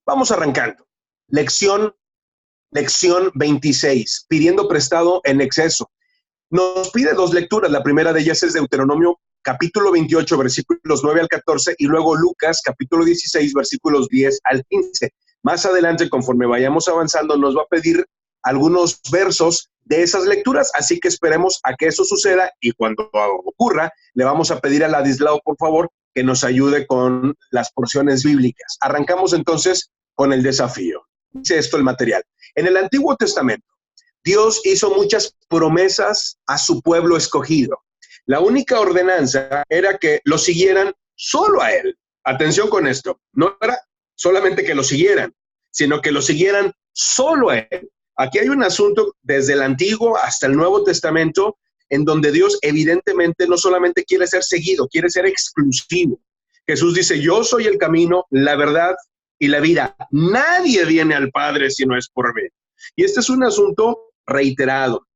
Vamos arrancando. Lección 26, pidiendo prestado en exceso. Nos pide dos lecturas. La primera de ellas es Deuteronomio capítulo 28, versículos 9 al 14, y luego Lucas capítulo 16, versículos 10 al 15. Más adelante, conforme vayamos avanzando, nos va a pedir algunos versos de esas lecturas, así que esperemos a que eso suceda, y cuando ocurra, le vamos a pedir a Ladislao, por favor, que nos ayude con las porciones bíblicas. Arrancamos entonces con el desafío. Dice esto el material. En el Antiguo Testamento, Dios hizo muchas promesas a su pueblo escogido. La única ordenanza era que lo siguieran solo a Él. Atención con esto, no era solamente que lo siguieran, sino que lo siguieran solo a Él. Aquí hay un asunto desde el Antiguo hasta el Nuevo Testamento en donde Dios evidentemente no solamente quiere ser seguido, quiere ser exclusivo. Jesús dice, yo soy el camino, la verdad y la vida. Nadie viene al Padre si no es por mí. Y este es un asunto reiterado.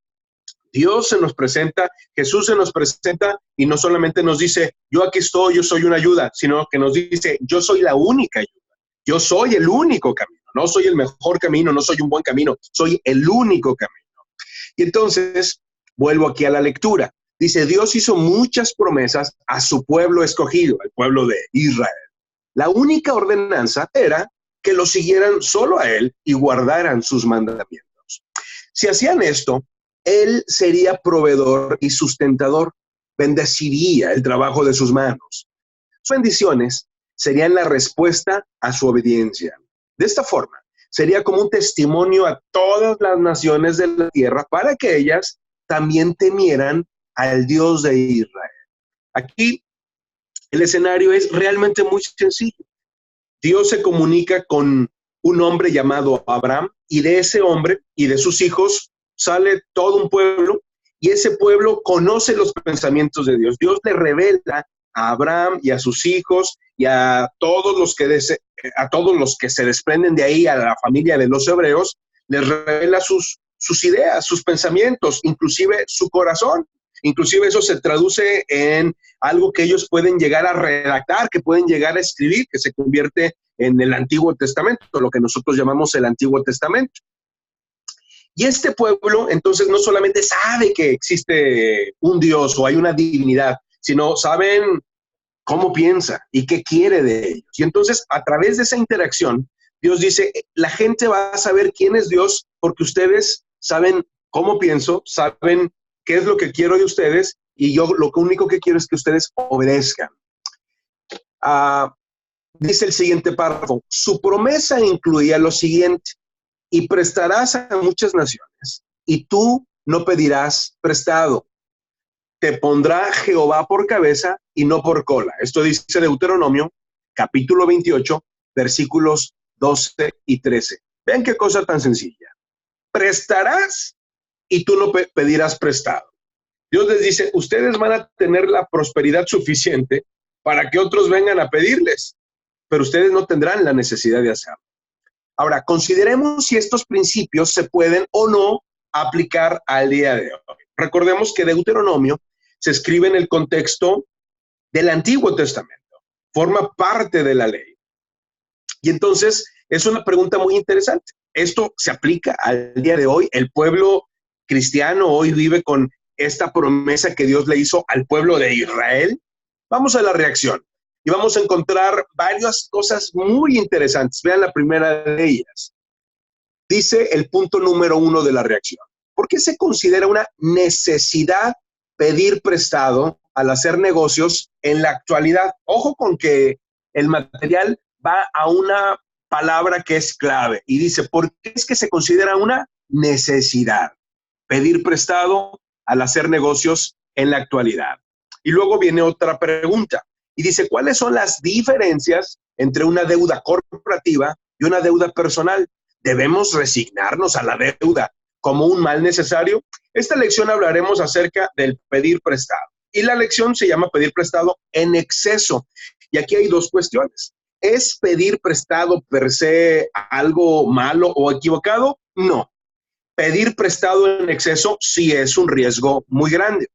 Dios se nos presenta, Jesús se nos presenta y no solamente nos dice, yo aquí estoy, yo soy una ayuda, sino que nos dice, yo soy la única ayuda, yo soy el único camino, no soy el mejor camino, no soy un buen camino, soy el único camino. Y entonces, vuelvo aquí a la lectura. Dice, Dios hizo muchas promesas a su pueblo escogido, al pueblo de Israel. La única ordenanza era que lo siguieran solo a Él y guardaran sus mandamientos. Si hacían esto, Él sería proveedor y sustentador, bendeciría el trabajo de sus manos. Sus bendiciones serían la respuesta a su obediencia. De esta forma, sería como un testimonio a todas las naciones de la tierra para que ellas también temieran al Dios de Israel. Aquí el escenario es realmente muy sencillo. Dios se comunica con un hombre llamado Abraham, y de ese hombre y de sus hijos sale todo un pueblo, y ese pueblo conoce los pensamientos de Dios. Dios le revela a Abraham y a sus hijos y a todos los que se desprenden de ahí, a la familia de los hebreos, les revela sus ideas, sus pensamientos, inclusive su corazón. Inclusive eso se traduce en algo que ellos pueden llegar a redactar, que pueden llegar a escribir, que se convierte en el Antiguo Testamento, lo que nosotros llamamos el Antiguo Testamento. Y este pueblo entonces no solamente sabe que existe un Dios o hay una divinidad, sino saben cómo piensa y qué quiere de ellos. Y entonces a través de esa interacción, Dios dice, la gente va a saber quién es Dios porque ustedes saben cómo pienso, saben qué es lo que quiero de ustedes, y yo lo único que quiero es que ustedes obedezcan. Dice el siguiente párrafo, su promesa incluía lo siguiente, y prestarás a muchas naciones, y tú no pedirás prestado. Te pondrá Jehová por cabeza y no por cola. Esto dice Deuteronomio, capítulo 28, versículos 12 y 13. Vean qué cosa tan sencilla. Prestarás y tú no pedirás prestado. Dios les dice, ustedes van a tener la prosperidad suficiente para que otros vengan a pedirles, pero ustedes no tendrán la necesidad de hacerlo. Ahora, consideremos si estos principios se pueden o no aplicar al día de hoy. Recordemos que Deuteronomio se escribe en el contexto del Antiguo Testamento, forma parte de la ley. Y entonces es una pregunta muy interesante. ¿Esto se aplica al día de hoy? ¿El pueblo cristiano hoy vive con esta promesa que Dios le hizo al pueblo de Israel? Vamos a la reacción y vamos a encontrar varias cosas muy interesantes. Vean la primera de ellas. Dice el punto número 1 de la reacción. ¿Por qué se considera una necesidad pedir prestado al hacer negocios en la actualidad? Ojo con que el material va a una palabra que es clave y dice, ¿por qué es que se considera una necesidad pedir prestado al hacer negocios en la actualidad? Y luego viene otra pregunta y dice, ¿cuáles son las diferencias entre una deuda corporativa y una deuda personal? ¿Debemos resignarnos a la deuda como un mal necesario? Esta lección hablaremos acerca del pedir prestado. Y la lección se llama pedir prestado en exceso. Y aquí hay dos cuestiones. ¿Es pedir prestado per se algo malo o equivocado? No. Pedir prestado en exceso sí es un riesgo muy grande.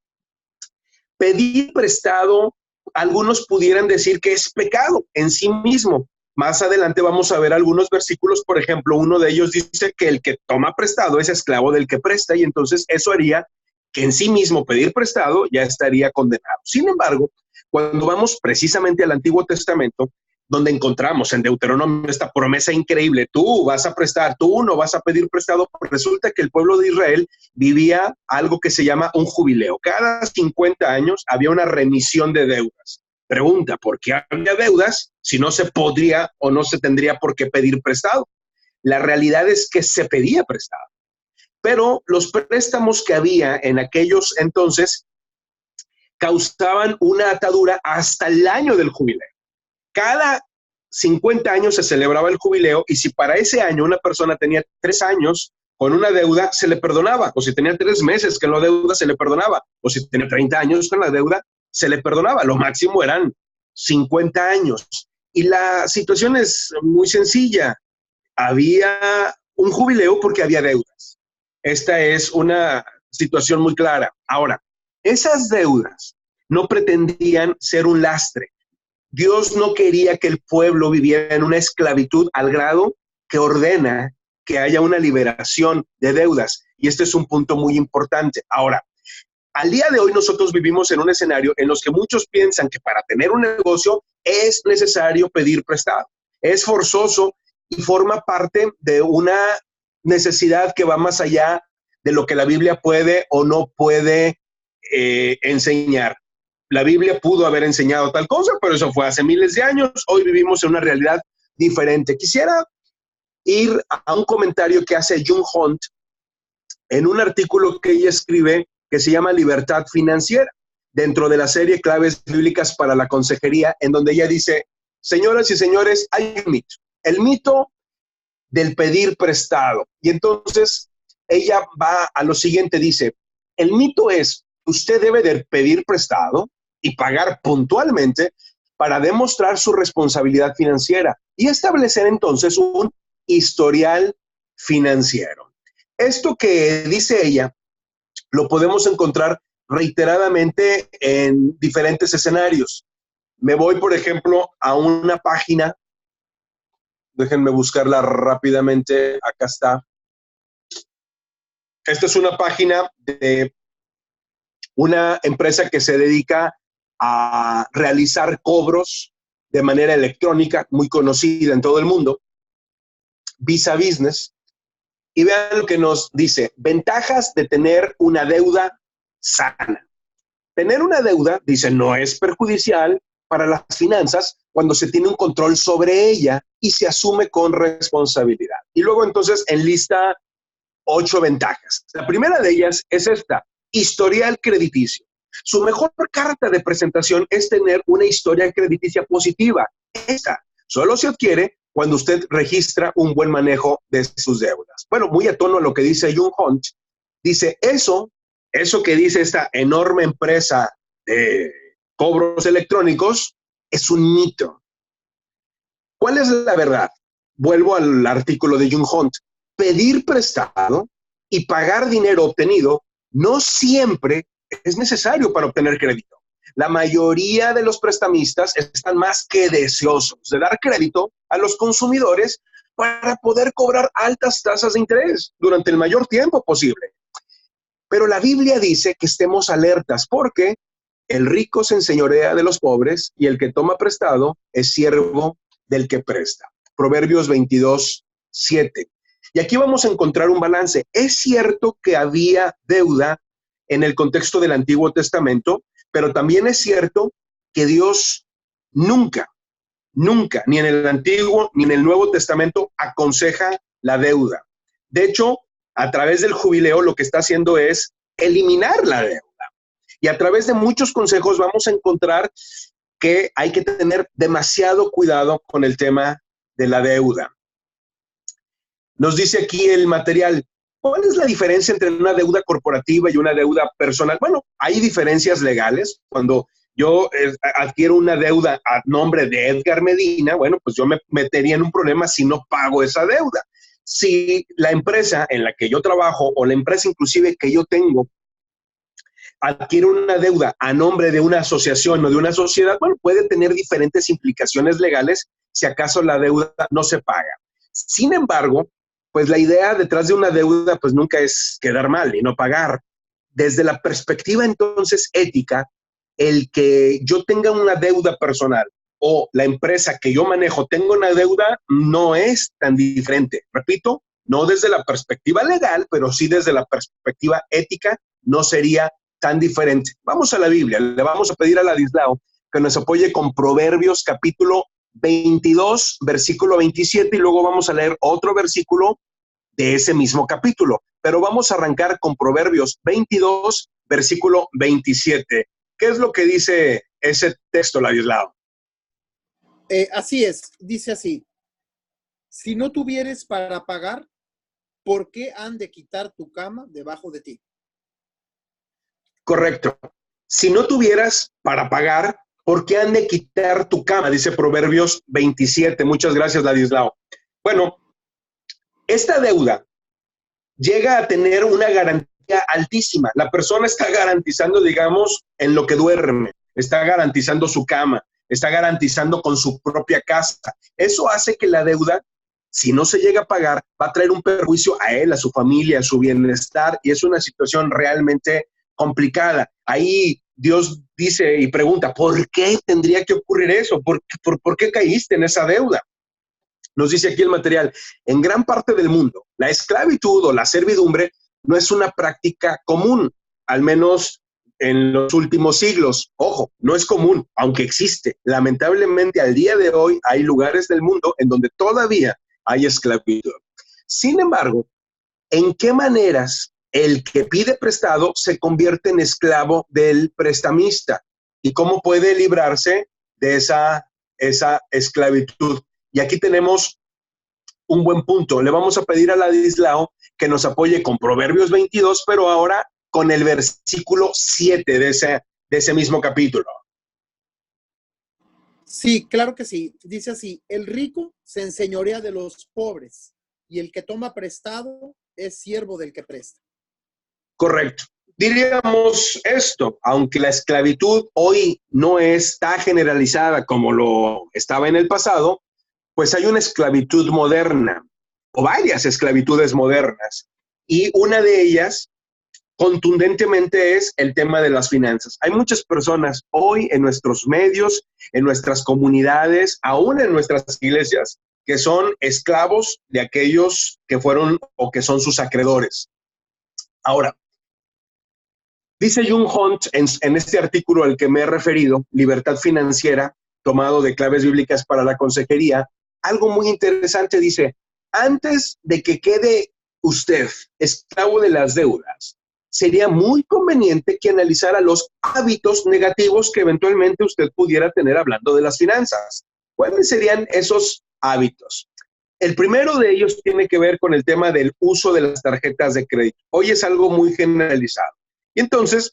Pedir prestado, algunos pudieran decir que es pecado en sí mismo, Más adelante vamos a ver algunos versículos, por ejemplo, uno de ellos dice que el que toma prestado es esclavo del que presta, y entonces eso haría que en sí mismo pedir prestado ya estaría condenado. Sin embargo, cuando vamos precisamente al Antiguo Testamento, donde encontramos en Deuteronomio esta promesa increíble, tú vas a prestar, tú no vas a pedir prestado, resulta que el pueblo de Israel vivía algo que se llama un jubileo. Cada 50 años había una remisión de deudas. Pregunta, ¿por qué había deudas si no se podría o no se tendría por qué pedir prestado? La realidad es que se pedía prestado, pero los préstamos que había en aquellos entonces causaban una atadura hasta el año del jubileo. Cada 50 años se celebraba el jubileo, y si para ese año una persona tenía 3 años con una deuda, se le perdonaba, o si tenía 3 meses con la deuda, se le perdonaba, o si tenía 30 años con la deuda, se le perdonaba. Lo máximo eran 50 años. Y la situación es muy sencilla. Había un jubileo porque había deudas. Esta es una situación muy clara. Ahora, esas deudas no pretendían ser un lastre. Dios no quería que el pueblo viviera en una esclavitud al grado que ordena que haya una liberación de deudas. Y este es un punto muy importante. Ahora, al día de hoy nosotros vivimos en un escenario en los que muchos piensan que para tener un negocio es necesario pedir prestado. Es forzoso y forma parte de una necesidad que va más allá de lo que la Biblia puede o no puede enseñar. La Biblia pudo haber enseñado tal cosa, pero eso fue hace miles de años. Hoy vivimos en una realidad diferente. Quisiera ir a un comentario que hace June Hunt en un artículo que ella escribe que se llama Libertad Financiera, dentro de la serie Claves Bíblicas para la Consejería, en donde ella dice: señoras y señores, hay un mito, el mito del pedir prestado. Y entonces ella va a lo siguiente, dice: el mito es, usted debe de pedir prestado y pagar puntualmente para demostrar su responsabilidad financiera y establecer entonces un historial financiero. Esto que dice ella lo podemos encontrar reiteradamente en diferentes escenarios. Me voy, por ejemplo, a una página, déjenme buscarla rápidamente, acá está. Esta es una página de una empresa que se dedica a realizar cobros de manera electrónica, muy conocida en todo el mundo, Visa Business. Y vean lo que nos dice: ventajas de tener una deuda sana. Tener una deuda, dice, no es perjudicial para las finanzas cuando se tiene un control sobre ella y se asume con responsabilidad. Y luego entonces enlista 8 ventajas. La primera de ellas es esta: historial crediticio. Su mejor carta de presentación es tener una historia crediticia positiva. Esta solo se adquiere cuando usted registra un buen manejo de sus deudas. Bueno, muy a tono a lo que dice June Hunt, dice eso que dice esta enorme empresa de cobros electrónicos es un mito. ¿Cuál es la verdad? Vuelvo al artículo de June Hunt. Pedir prestado y pagar dinero obtenido no siempre es necesario para obtener crédito. La mayoría de los prestamistas están más que deseosos de dar crédito a los consumidores para poder cobrar altas tasas de interés durante el mayor tiempo posible. Pero la Biblia dice que estemos alertas porque el rico se enseñorea de los pobres y el que toma prestado es siervo del que presta. Proverbios 22:7. Y aquí vamos a encontrar un balance. Es cierto que había deuda en el contexto del Antiguo Testamento, pero también es cierto que Dios nunca, ni en el Antiguo ni en el Nuevo Testamento aconseja la deuda. De hecho, a través del jubileo lo que está haciendo es eliminar la deuda. Y a través de muchos consejos vamos a encontrar que hay que tener demasiado cuidado con el tema de la deuda. Nos dice aquí el material: ¿cuál es la diferencia entre una deuda corporativa y una deuda personal? Bueno, hay diferencias legales. Cuando yo adquiero una deuda a nombre de Edgar Medina, bueno, pues yo me metería en un problema si no pago esa deuda. Si la empresa en la que yo trabajo o la empresa inclusive que yo tengo adquiere una deuda a nombre de una asociación o de una sociedad, bueno, puede tener diferentes implicaciones legales si acaso la deuda no se paga. Sin embargo, pues la idea detrás de una deuda pues nunca es quedar mal y no pagar. Desde la perspectiva entonces ética, el que yo tenga una deuda personal o la empresa que yo manejo tenga una deuda no es tan diferente. Repito, no desde la perspectiva legal, pero sí desde la perspectiva ética, no sería tan diferente. Vamos a la Biblia, le vamos a pedir a Ladislao que nos apoye con Proverbios capítulo 22, versículo 27, y luego vamos a leer otro versículo de ese mismo capítulo. Pero vamos a arrancar con Proverbios 22, versículo 27. ¿Qué es lo que dice ese texto, Ladislao? Así es, dice así: si no tuvieres para pagar, ¿por qué han de quitar tu cama debajo de ti? Correcto. Si no tuvieras para pagar, ¿por qué han de quitar tu cama? Dice Proverbios 27. Muchas gracias, Ladislao. Bueno, esta deuda llega a tener una garantía altísima. La persona está garantizando, digamos, en lo que duerme, está garantizando su cama, está garantizando con su propia casa. Eso hace que la deuda, si no se llega a pagar, va a traer un perjuicio a él, a su familia, a su bienestar, y es una situación realmente complicada. Ahí Dios dice y pregunta, ¿por qué tendría que ocurrir eso? ¿Por qué caíste en esa deuda? Nos dice aquí el material, en gran parte del mundo, la esclavitud o la servidumbre no es una práctica común, al menos en los últimos siglos. Ojo, no es común, aunque existe. Lamentablemente, al día de hoy hay lugares del mundo en donde todavía hay esclavitud. Sin embargo, ¿en qué maneras el que pide prestado se convierte en esclavo del prestamista? ¿Y cómo puede librarse de esa esclavitud? Y aquí tenemos un buen punto. Le vamos a pedir a Ladislao que nos apoye con Proverbios 22, pero ahora con el versículo 7 de ese mismo capítulo. Sí, claro que sí. Dice así: el rico se enseñorea de los pobres, y el que toma prestado es siervo del que presta. Correcto. Diríamos esto, aunque la esclavitud hoy no está generalizada como lo estaba en el pasado, pues hay una esclavitud moderna o varias esclavitudes modernas, y una de ellas contundentemente es el tema de las finanzas. Hay muchas personas hoy en nuestros medios, en nuestras comunidades, aún en nuestras iglesias, que son esclavos de aquellos que fueron o que son sus acreedores. Ahora, dice Jung Hunt en este artículo al que me he referido, Libertad Financiera, tomado de claves bíblicas para la consejería, algo muy interesante. Dice, antes de que quede usted esclavo de las deudas, sería muy conveniente que analizara los hábitos negativos que eventualmente usted pudiera tener hablando de las finanzas. ¿Cuáles serían esos hábitos? El primero de ellos tiene que ver con el tema del uso de las tarjetas de crédito. Hoy es algo muy generalizado. Y entonces,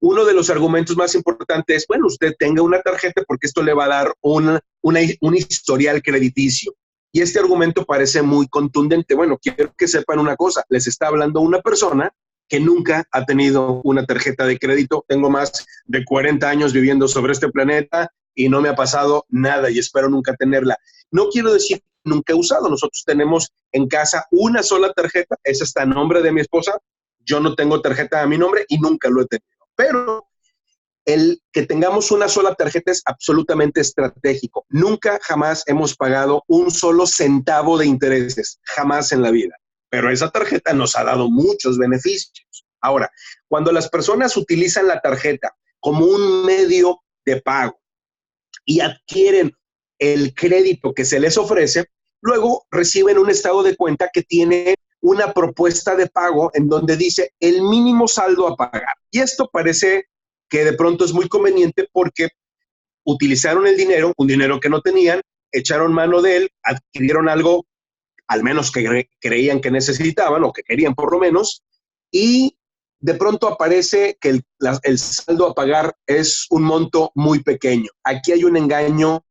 uno de los argumentos más importantes es, bueno, usted tenga una tarjeta porque esto le va a dar un historial crediticio. Y este argumento parece muy contundente. Bueno, quiero que sepan una cosa, les está hablando una persona que nunca ha tenido una tarjeta de crédito. Tengo más de 40 años viviendo sobre este planeta y no me ha pasado nada y espero nunca tenerla. No quiero decir que nunca he usado. Nosotros tenemos en casa una sola tarjeta, esa está a nombre de mi esposa. Yo no tengo tarjeta a mi nombre y nunca lo he tenido. Pero el que tengamos una sola tarjeta es absolutamente estratégico. Nunca, jamás hemos pagado un solo centavo de intereses, jamás en la vida. Pero esa tarjeta nos ha dado muchos beneficios. Ahora, cuando las personas utilizan la tarjeta como un medio de pago y adquieren el crédito que se les ofrece, luego reciben un estado de cuenta que tiene una propuesta de pago en donde dice el mínimo saldo a pagar. Y esto parece que de pronto es muy conveniente porque utilizaron el dinero, un dinero que no tenían, echaron mano de él, adquirieron algo, al menos que creían que necesitaban o que querían por lo menos, y de pronto aparece que el saldo a pagar es un monto muy pequeño. Aquí hay un engaño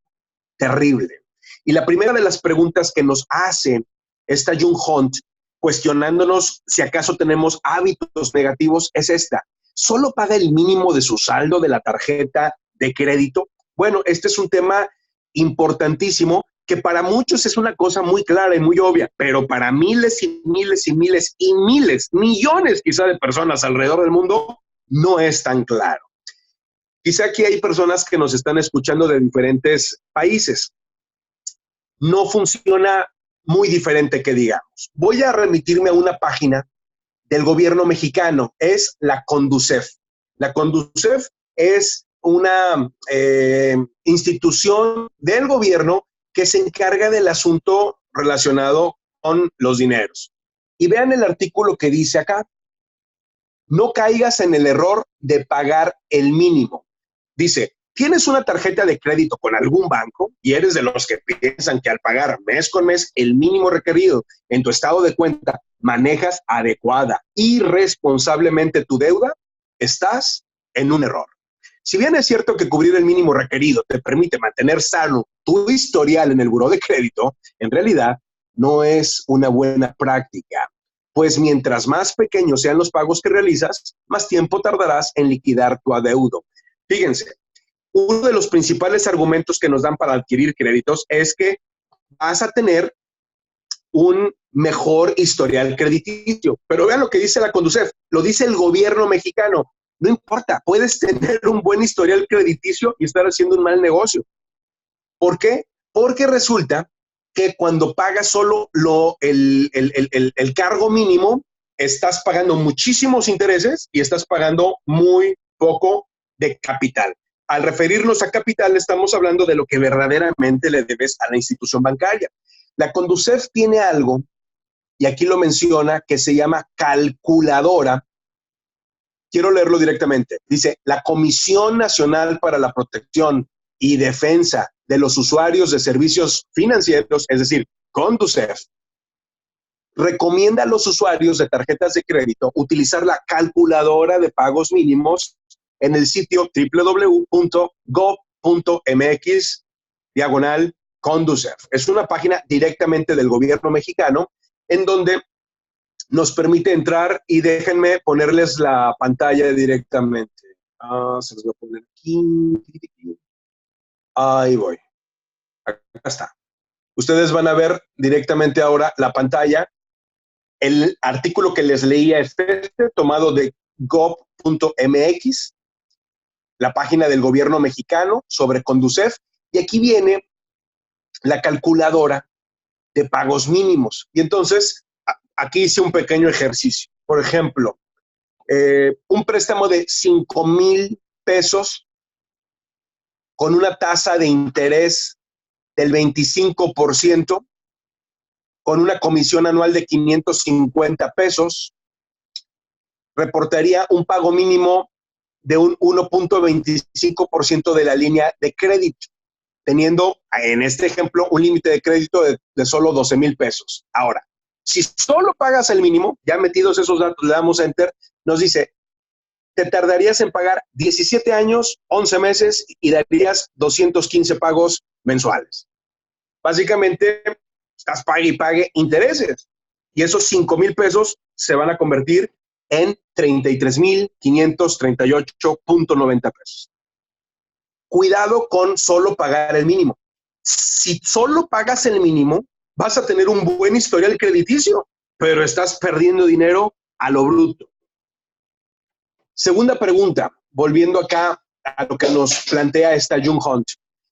terrible. Y la primera de las preguntas que nos hace esta Jung Hunt, cuestionándonos si acaso tenemos hábitos negativos, es esta. ¿Solo paga el mínimo de su saldo de la tarjeta de crédito? Bueno, este es un tema importantísimo que para muchos es una cosa muy clara y muy obvia, pero para miles y miles y miles y miles, millones quizá de personas alrededor del mundo, no es tan claro. Quizá aquí hay personas que nos están escuchando de diferentes países. No funciona muy diferente que digamos. Voy a remitirme a una página del gobierno mexicano, es la CONDUCEF. La CONDUCEF es una institución del gobierno que se encarga del asunto relacionado con los dineros. Y vean el artículo que dice acá: no caigas en el error de pagar el mínimo. Dice, ¿tienes una tarjeta de crédito con algún banco y eres de los que piensan que al pagar mes con mes el mínimo requerido en tu estado de cuenta manejas adecuada y responsablemente tu deuda? Estás en un error. Si bien es cierto que cubrir el mínimo requerido te permite mantener sano tu historial en el buró de crédito, en realidad no es una buena práctica, pues mientras más pequeños sean los pagos que realizas, más tiempo tardarás en liquidar tu adeudo. Fíjense, uno de los principales argumentos que nos dan para adquirir créditos es que vas a tener un mejor historial crediticio. Pero vean lo que dice la CONDUCEF, lo dice el gobierno mexicano. No importa, puedes tener un buen historial crediticio y estar haciendo un mal negocio. ¿Por qué? Porque resulta que cuando pagas solo el cargo mínimo, estás pagando muchísimos intereses y estás pagando muy poco de capital. Al referirnos a capital, estamos hablando de lo que verdaderamente le debes a la institución bancaria. La CONDUCEF tiene algo, y aquí lo menciona, que se llama calculadora. Quiero leerlo directamente. Dice, la Comisión Nacional para la Protección y Defensa de los Usuarios de Servicios Financieros, es decir, CONDUCEF, recomienda a los usuarios de tarjetas de crédito utilizar la calculadora de pagos mínimos en el sitio www.gov.mx/CONDUCEF. Es una página directamente del gobierno mexicano en donde nos permite entrar y déjenme ponerles la pantalla directamente. Se los voy a poner aquí. Ahí voy. Acá está. Ustedes van a ver directamente ahora la pantalla. El artículo que les leía es tomado de gov.mx, la página del gobierno mexicano sobre CONDUCEF, y aquí viene la calculadora de pagos mínimos. Y entonces, aquí hice un pequeño ejercicio. Por ejemplo, un préstamo de 5,000 pesos con una tasa de interés del 25%, con una comisión anual de 550 pesos, reportaría un pago mínimo de un 1.25% de la línea de crédito, teniendo en este ejemplo un límite de crédito de solo 12,000 pesos. Ahora, si solo pagas el mínimo, ya metidos esos datos, le damos enter, nos dice, te tardarías en pagar 17 años, 11 meses y darías 215 pagos mensuales. Básicamente, estás pague y pague intereses. Y esos 5,000 pesos se van a convertir en 33,538.90 pesos. Cuidado con solo pagar el mínimo. Si solo pagas el mínimo, vas a tener un buen historial crediticio, pero estás perdiendo dinero a lo bruto. Segunda pregunta, volviendo acá a lo que nos plantea esta Jung Hunt.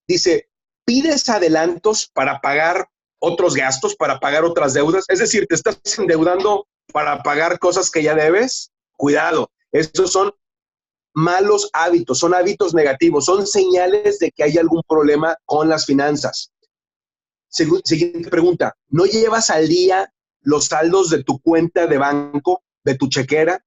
Dice, ¿pides adelantos para pagar otros gastos, para pagar otras deudas? Es decir, ¿te estás endeudando para pagar cosas que ya debes? Cuidado, estos son malos hábitos, son hábitos negativos, son señales de que hay algún problema con las finanzas. Siguiente pregunta, ¿no llevas al día los saldos de tu cuenta de banco, de tu chequera?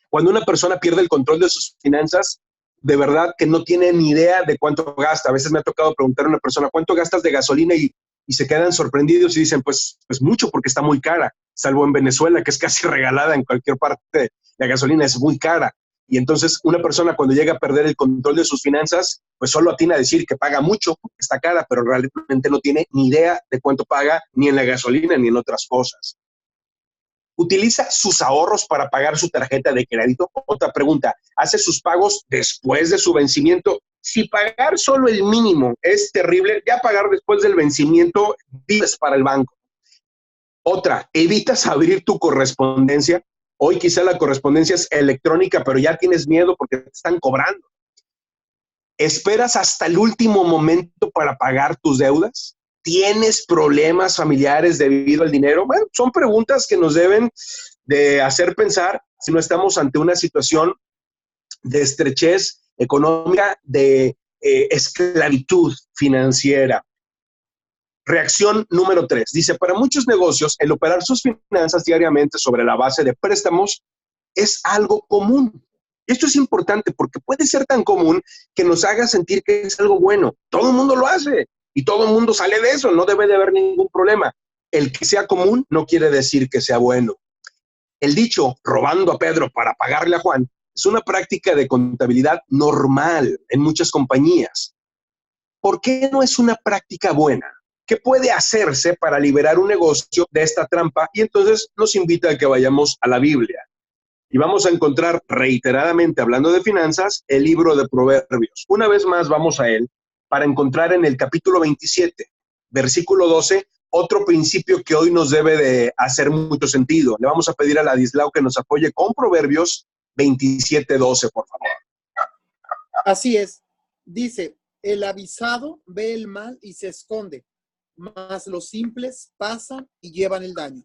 Cuando una persona pierde el control de sus finanzas, de verdad que no tiene ni idea de cuánto gasta. A veces me ha tocado preguntar a una persona, ¿cuánto gastas de gasolina? Y se quedan sorprendidos y dicen, pues mucho porque está muy cara, salvo en Venezuela, que es casi regalada en cualquier parte. La gasolina es muy cara. Y entonces una persona cuando llega a perder el control de sus finanzas, pues solo atina a decir que paga mucho porque está cara, pero realmente no tiene ni idea de cuánto paga ni en la gasolina ni en otras cosas. ¿Utiliza sus ahorros para pagar su tarjeta de crédito? Otra pregunta, ¿hace sus pagos después de su vencimiento? Si pagar solo el mínimo es terrible, ya pagar después del vencimiento vives para el banco. Otra, ¿evitas abrir tu correspondencia? Hoy quizá la correspondencia es electrónica, pero ya tienes miedo porque te están cobrando. ¿Esperas hasta el último momento para pagar tus deudas? ¿Tienes problemas familiares debido al dinero? Bueno, son preguntas que nos deben de hacer pensar si no estamos ante una situación de estrechez económica, de esclavitud financiera. Reacción número 3. Dice, para muchos negocios, el operar sus finanzas diariamente sobre la base de préstamos es algo común. Esto es importante porque puede ser tan común que nos haga sentir que es algo bueno. Todo el mundo lo hace y todo el mundo sale de eso. No debe de haber ningún problema. El que sea común no quiere decir que sea bueno. El dicho, robando a Pedro para pagarle a Juan, es una práctica de contabilidad normal en muchas compañías. ¿Por qué no es una práctica buena? ¿Qué puede hacerse para liberar un negocio de esta trampa? Y entonces nos invita a que vayamos a la Biblia. Y vamos a encontrar reiteradamente, hablando de finanzas, el libro de Proverbios. Una vez más vamos a él para encontrar en el capítulo 27, versículo 12, otro principio que hoy nos debe de hacer mucho sentido. Le vamos a pedir a Ladislao que nos apoye con Proverbios 27, 12, por favor. Así es. Dice, el avisado ve el mal y se esconde, mas los simples pasan y llevan el daño.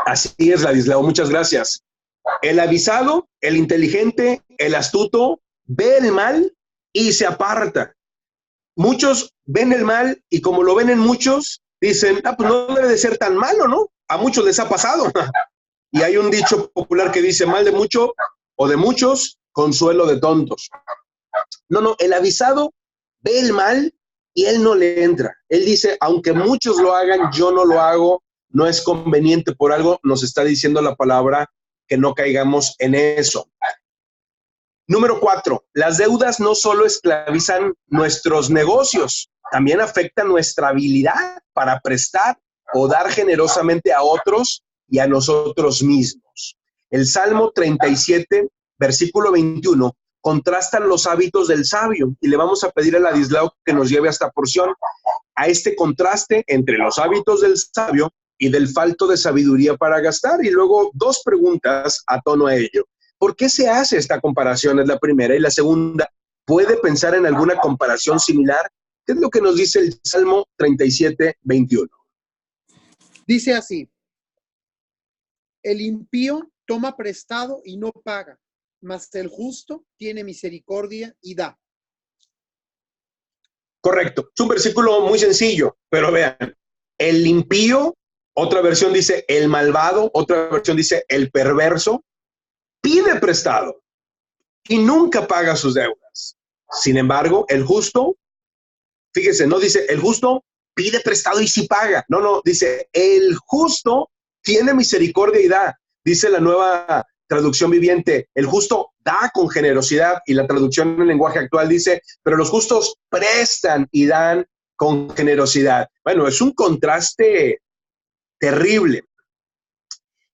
Así es, Ladislao, muchas gracias. El avisado, el inteligente, el astuto, ve el mal y se aparta. Muchos ven el mal y como lo ven en muchos, dicen, pues no debe de ser tan malo, ¿no? A muchos les ha pasado. Y hay un dicho popular que dice, mal de mucho o de muchos, consuelo de tontos. No, el avisado ve el mal y él no le entra. Él dice, aunque muchos lo hagan, yo no lo hago. No es conveniente, por algo nos está diciendo la palabra que no caigamos en eso. Número 4, las deudas no solo esclavizan nuestros negocios, también afectan nuestra habilidad para prestar o dar generosamente a otros y a nosotros mismos. El Salmo 37, versículo 21, contrasta los hábitos del sabio y le vamos a pedir a Ladislao que nos lleve a esta porción, a este contraste entre los hábitos del sabio y del falto de sabiduría para gastar. Y luego 2 preguntas a tono a ello. ¿Por qué se hace esta comparación? Es la primera. Y la segunda, ¿puede pensar en alguna comparación similar? ¿Qué es lo que nos dice el Salmo 37, 21? Dice así, el impío toma prestado y no paga, mas el justo tiene misericordia y da. Correcto. Es un versículo muy sencillo, pero vean, el impío, otra versión dice el malvado, otra versión dice el perverso, pide prestado y nunca paga sus deudas. Sin embargo, el justo, fíjese, no dice el justo pide prestado y sí paga. No, dice el justo tiene misericordia y da. Dice la Nueva Traducción Viviente, el justo da con generosidad, y la traducción en lenguaje actual dice, pero los justos prestan y dan con generosidad. Bueno, es un contraste terrible.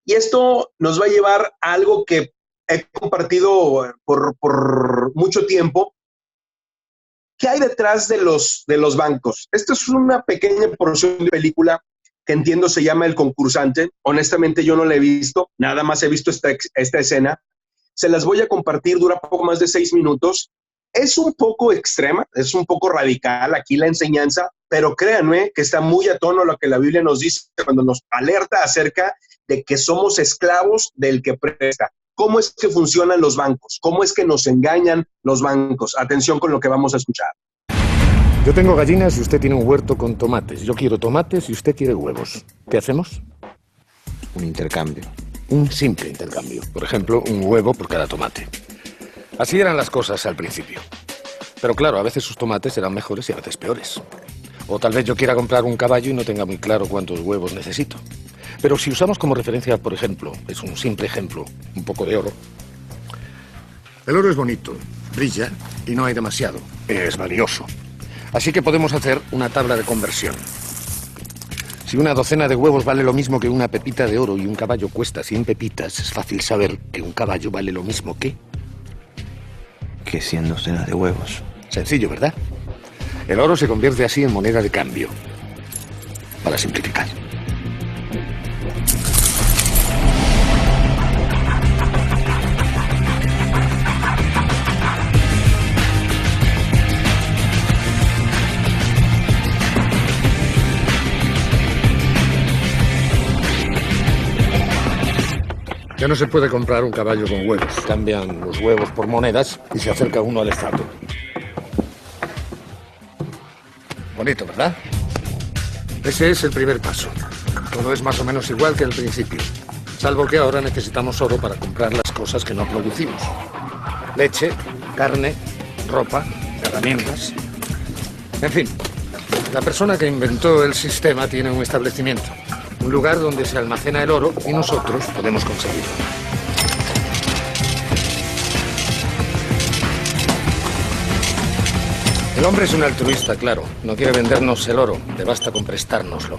Y esto nos va a llevar a algo que he compartido por mucho tiempo. ¿Qué hay detrás de los bancos? Esto es una pequeña porción de película que entiendo se llama El Concursante. Honestamente yo no la he visto, nada más he visto esta escena. Se las voy a compartir, dura poco más de 6 minutos. Es un poco extrema, es un poco radical aquí la enseñanza, pero créanme que está muy a tono a lo que la Biblia nos dice cuando nos alerta acerca de que somos esclavos del que presta. ¿Cómo es que funcionan los bancos? ¿Cómo es que nos engañan los bancos? Atención con lo que vamos a escuchar. Yo tengo gallinas y usted tiene un huerto con tomates. Yo quiero tomates y usted quiere huevos. ¿Qué hacemos? Un intercambio. Un simple intercambio. Por ejemplo, un huevo por cada tomate. Así eran las cosas al principio. Pero claro, a veces sus tomates eran mejores y a veces peores. O tal vez yo quiera comprar un caballo y no tenga muy claro cuántos huevos necesito. Pero si usamos como referencia, por ejemplo, es un simple ejemplo, un poco de oro. El oro es bonito, brilla y no hay demasiado. Es valioso. Así que podemos hacer una tabla de conversión. Si una docena de huevos vale lo mismo que una pepita de oro y un caballo cuesta 100 pepitas, es fácil saber que un caballo vale lo mismo que... Que 100 docenas de huevos. Sencillo, ¿verdad? El oro se convierte así en moneda de cambio. Para simplificar. Ya no se puede comprar un caballo con huevos. Cambian los huevos por monedas y se acerca uno al estatua. Bonito, ¿verdad? Ese es el primer paso. Todo es más o menos igual que al principio. Salvo que ahora necesitamos oro para comprar las cosas que no producimos. Leche, carne, ropa, herramientas. En fin, la persona que inventó el sistema tiene un establecimiento. Un lugar donde se almacena el oro y nosotros podemos conseguirlo. El hombre es un altruista, claro. No quiere vendernos el oro, le basta con prestárnoslo.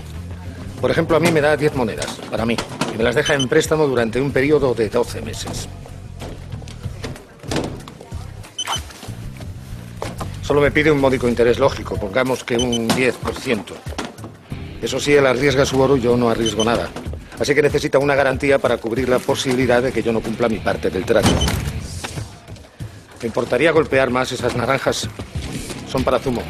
Por ejemplo, a mí me da 10 monedas, para mí, y me las deja en préstamo durante un periodo de 12 meses. Solo me pide un módico interés lógico, pongamos que un 10%. Eso sí, él arriesga su oro y yo no arriesgo nada. Así que necesita una garantía para cubrir la posibilidad de que yo no cumpla mi parte del trato. ¿Te importaría golpear más esas naranjas? Son para zumo.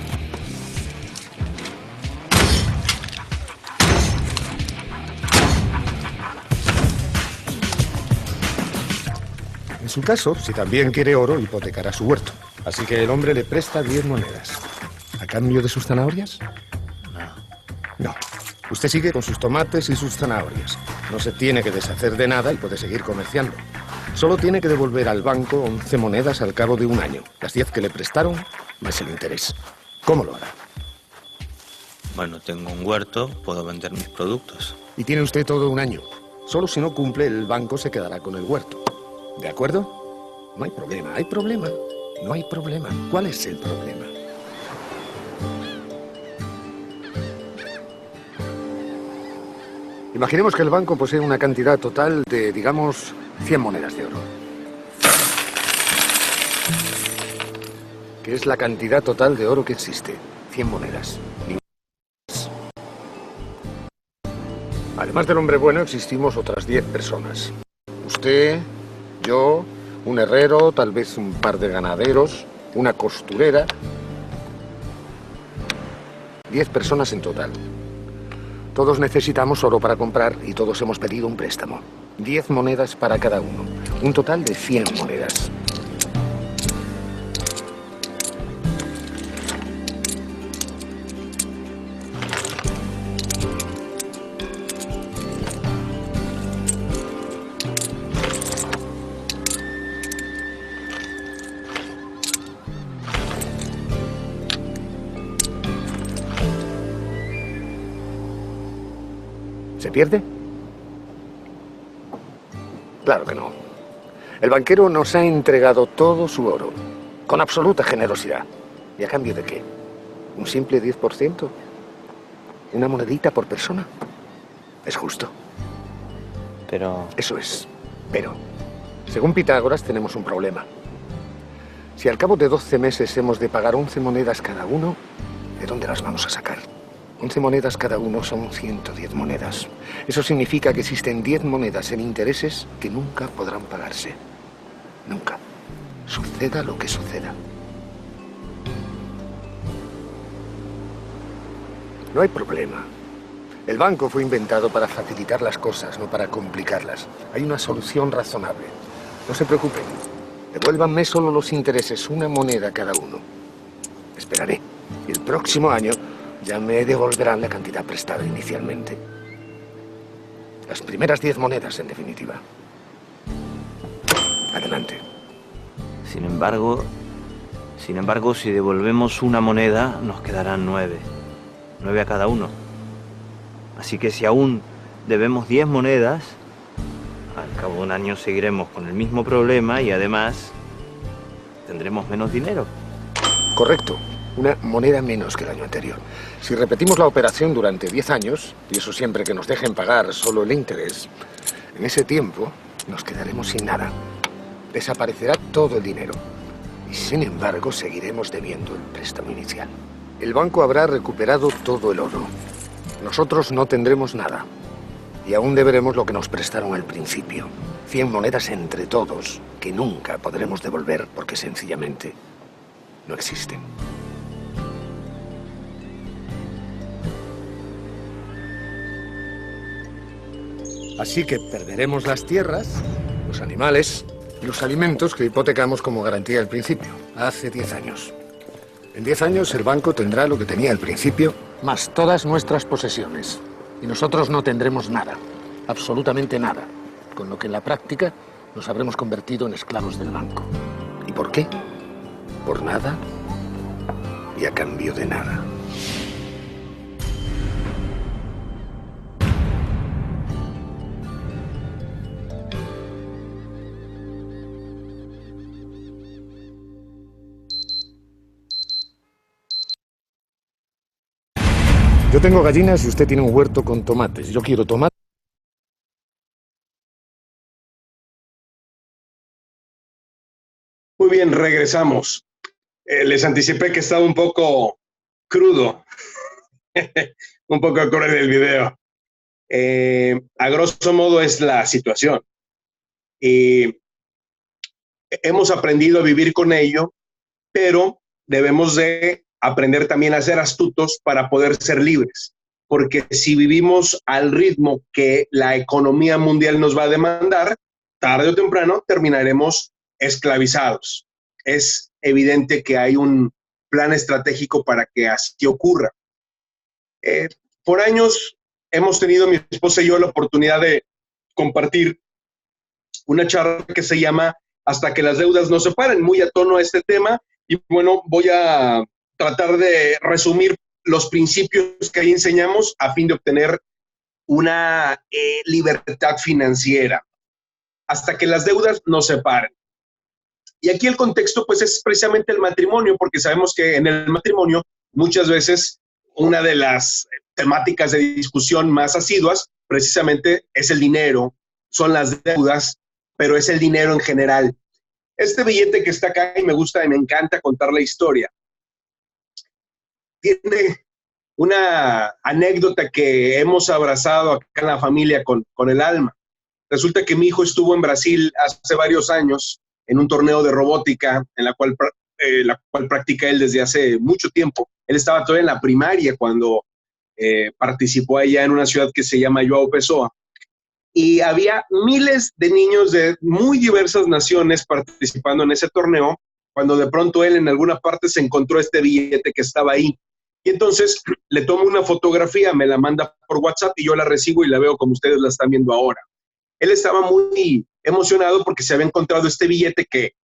En su caso, si también quiere oro, hipotecará su huerto. Así que el hombre le presta 10 monedas. ¿A cambio de sus zanahorias? No. Usted sigue con sus tomates y sus zanahorias. No se tiene que deshacer de nada y puede seguir comerciando. Solo tiene que devolver al banco 11 monedas al cabo de un año. Las 10 que le prestaron, más el interés. ¿Cómo lo hará? Bueno, tengo un huerto, puedo vender mis productos. Y tiene usted todo un año. Solo si no cumple, el banco se quedará con el huerto. ¿De acuerdo? No hay problema. ¿Hay problema? No hay problema. ¿Cuál es el problema? Imaginemos que el banco posee una cantidad total de, digamos, 100 monedas de oro. Que es la cantidad total de oro que existe. 100 monedas. Además del hombre bueno, existimos otras 10 personas. Usted, yo, un herrero, tal vez un par de ganaderos, una costurera. 10 personas en total. Todos necesitamos oro para comprar y todos hemos pedido un préstamo. 10 monedas para cada uno. Un total de 100 monedas. ¿Se pierde? Claro que no. El banquero nos ha entregado todo su oro, con absoluta generosidad. ¿Y a cambio de qué? ¿Un simple 10%? ¿Una monedita por persona? Es justo. Pero... Eso es. Pero, según Pitágoras, tenemos un problema. Si al cabo de 12 meses hemos de pagar 11 monedas cada uno, ¿de dónde las vamos a sacar? 11 monedas cada uno son 110 monedas. Eso significa que existen 10 monedas en intereses que nunca podrán pagarse. Nunca. Suceda lo que suceda. No hay problema. El banco fue inventado para facilitar las cosas, no para complicarlas. Hay una solución razonable. No se preocupen. Devuélvanme solo los intereses, una moneda cada uno. Esperaré. Y el próximo año ya me devolverán la cantidad prestada inicialmente. Las primeras 10 monedas, en definitiva. Adelante. Sin embargo, si devolvemos una moneda, nos quedarán 9. 9 a cada uno. Así que si aún debemos 10 monedas, al cabo de un año seguiremos con el mismo problema y además tendremos menos dinero. Correcto. una moneda menos que el año anterior. Si repetimos la operación durante 10 años, y eso siempre que nos dejen pagar solo el interés, en ese tiempo nos quedaremos sin nada. Desaparecerá todo el dinero. Y sin embargo, seguiremos debiendo el préstamo inicial. El banco habrá recuperado todo el oro. Nosotros no tendremos nada. Y aún deberemos lo que nos prestaron al principio. 100 monedas entre todos, que nunca podremos devolver porque sencillamente no existen. Así que perderemos las tierras, los animales y los alimentos que hipotecamos como garantía al principio, hace 10 años. En 10 años el banco tendrá lo que tenía al principio, más todas nuestras posesiones. Y nosotros no tendremos nada, absolutamente nada, con lo que en la práctica nos habremos convertido en esclavos del banco. ¿Y por qué? Por nada y a cambio de nada. Yo tengo gallinas y usted tiene un huerto con tomates. Yo quiero tomates. Muy bien, regresamos. Les anticipé que estaba un poco crudo, un poco cruel el video. A grosso modo es la situación. Y hemos aprendido a vivir con ello, pero debemos de aprender también a ser astutos para poder ser libres. Porque si vivimos al ritmo que la economía mundial nos va a demandar, tarde o temprano terminaremos esclavizados. Es evidente que hay un plan estratégico para que así ocurra. Por años hemos tenido, mi esposa y yo, la oportunidad de compartir una charla que se llama Hasta que las deudas nos separen, muy a tono a este tema. Y bueno, voy a tratar de resumir los principios que ahí enseñamos a fin de obtener una libertad financiera. Hasta que las deudas nos separen. Y aquí el contexto pues es precisamente el matrimonio, porque sabemos que en el matrimonio muchas veces una de las temáticas de discusión más asiduas precisamente es el dinero, son las deudas, pero es el dinero en general. Este billete que está acá, y me gusta y me encanta contar la historia, tiene una anécdota que hemos abrazado acá en la familia con el alma. Resulta que mi hijo estuvo en Brasil hace varios años en un torneo de robótica, en la cual practica él desde hace mucho tiempo. Él estaba todavía en la primaria cuando participó allá en una ciudad que se llama João Pessoa. Y había miles de niños de muy diversas naciones participando en ese torneo, cuando de pronto él en alguna parte se encontró este billete que estaba ahí. Y entonces le tomo una fotografía, me la manda por WhatsApp y yo la recibo y la veo como ustedes la están viendo ahora. Él estaba muy emocionado porque se había encontrado este billete que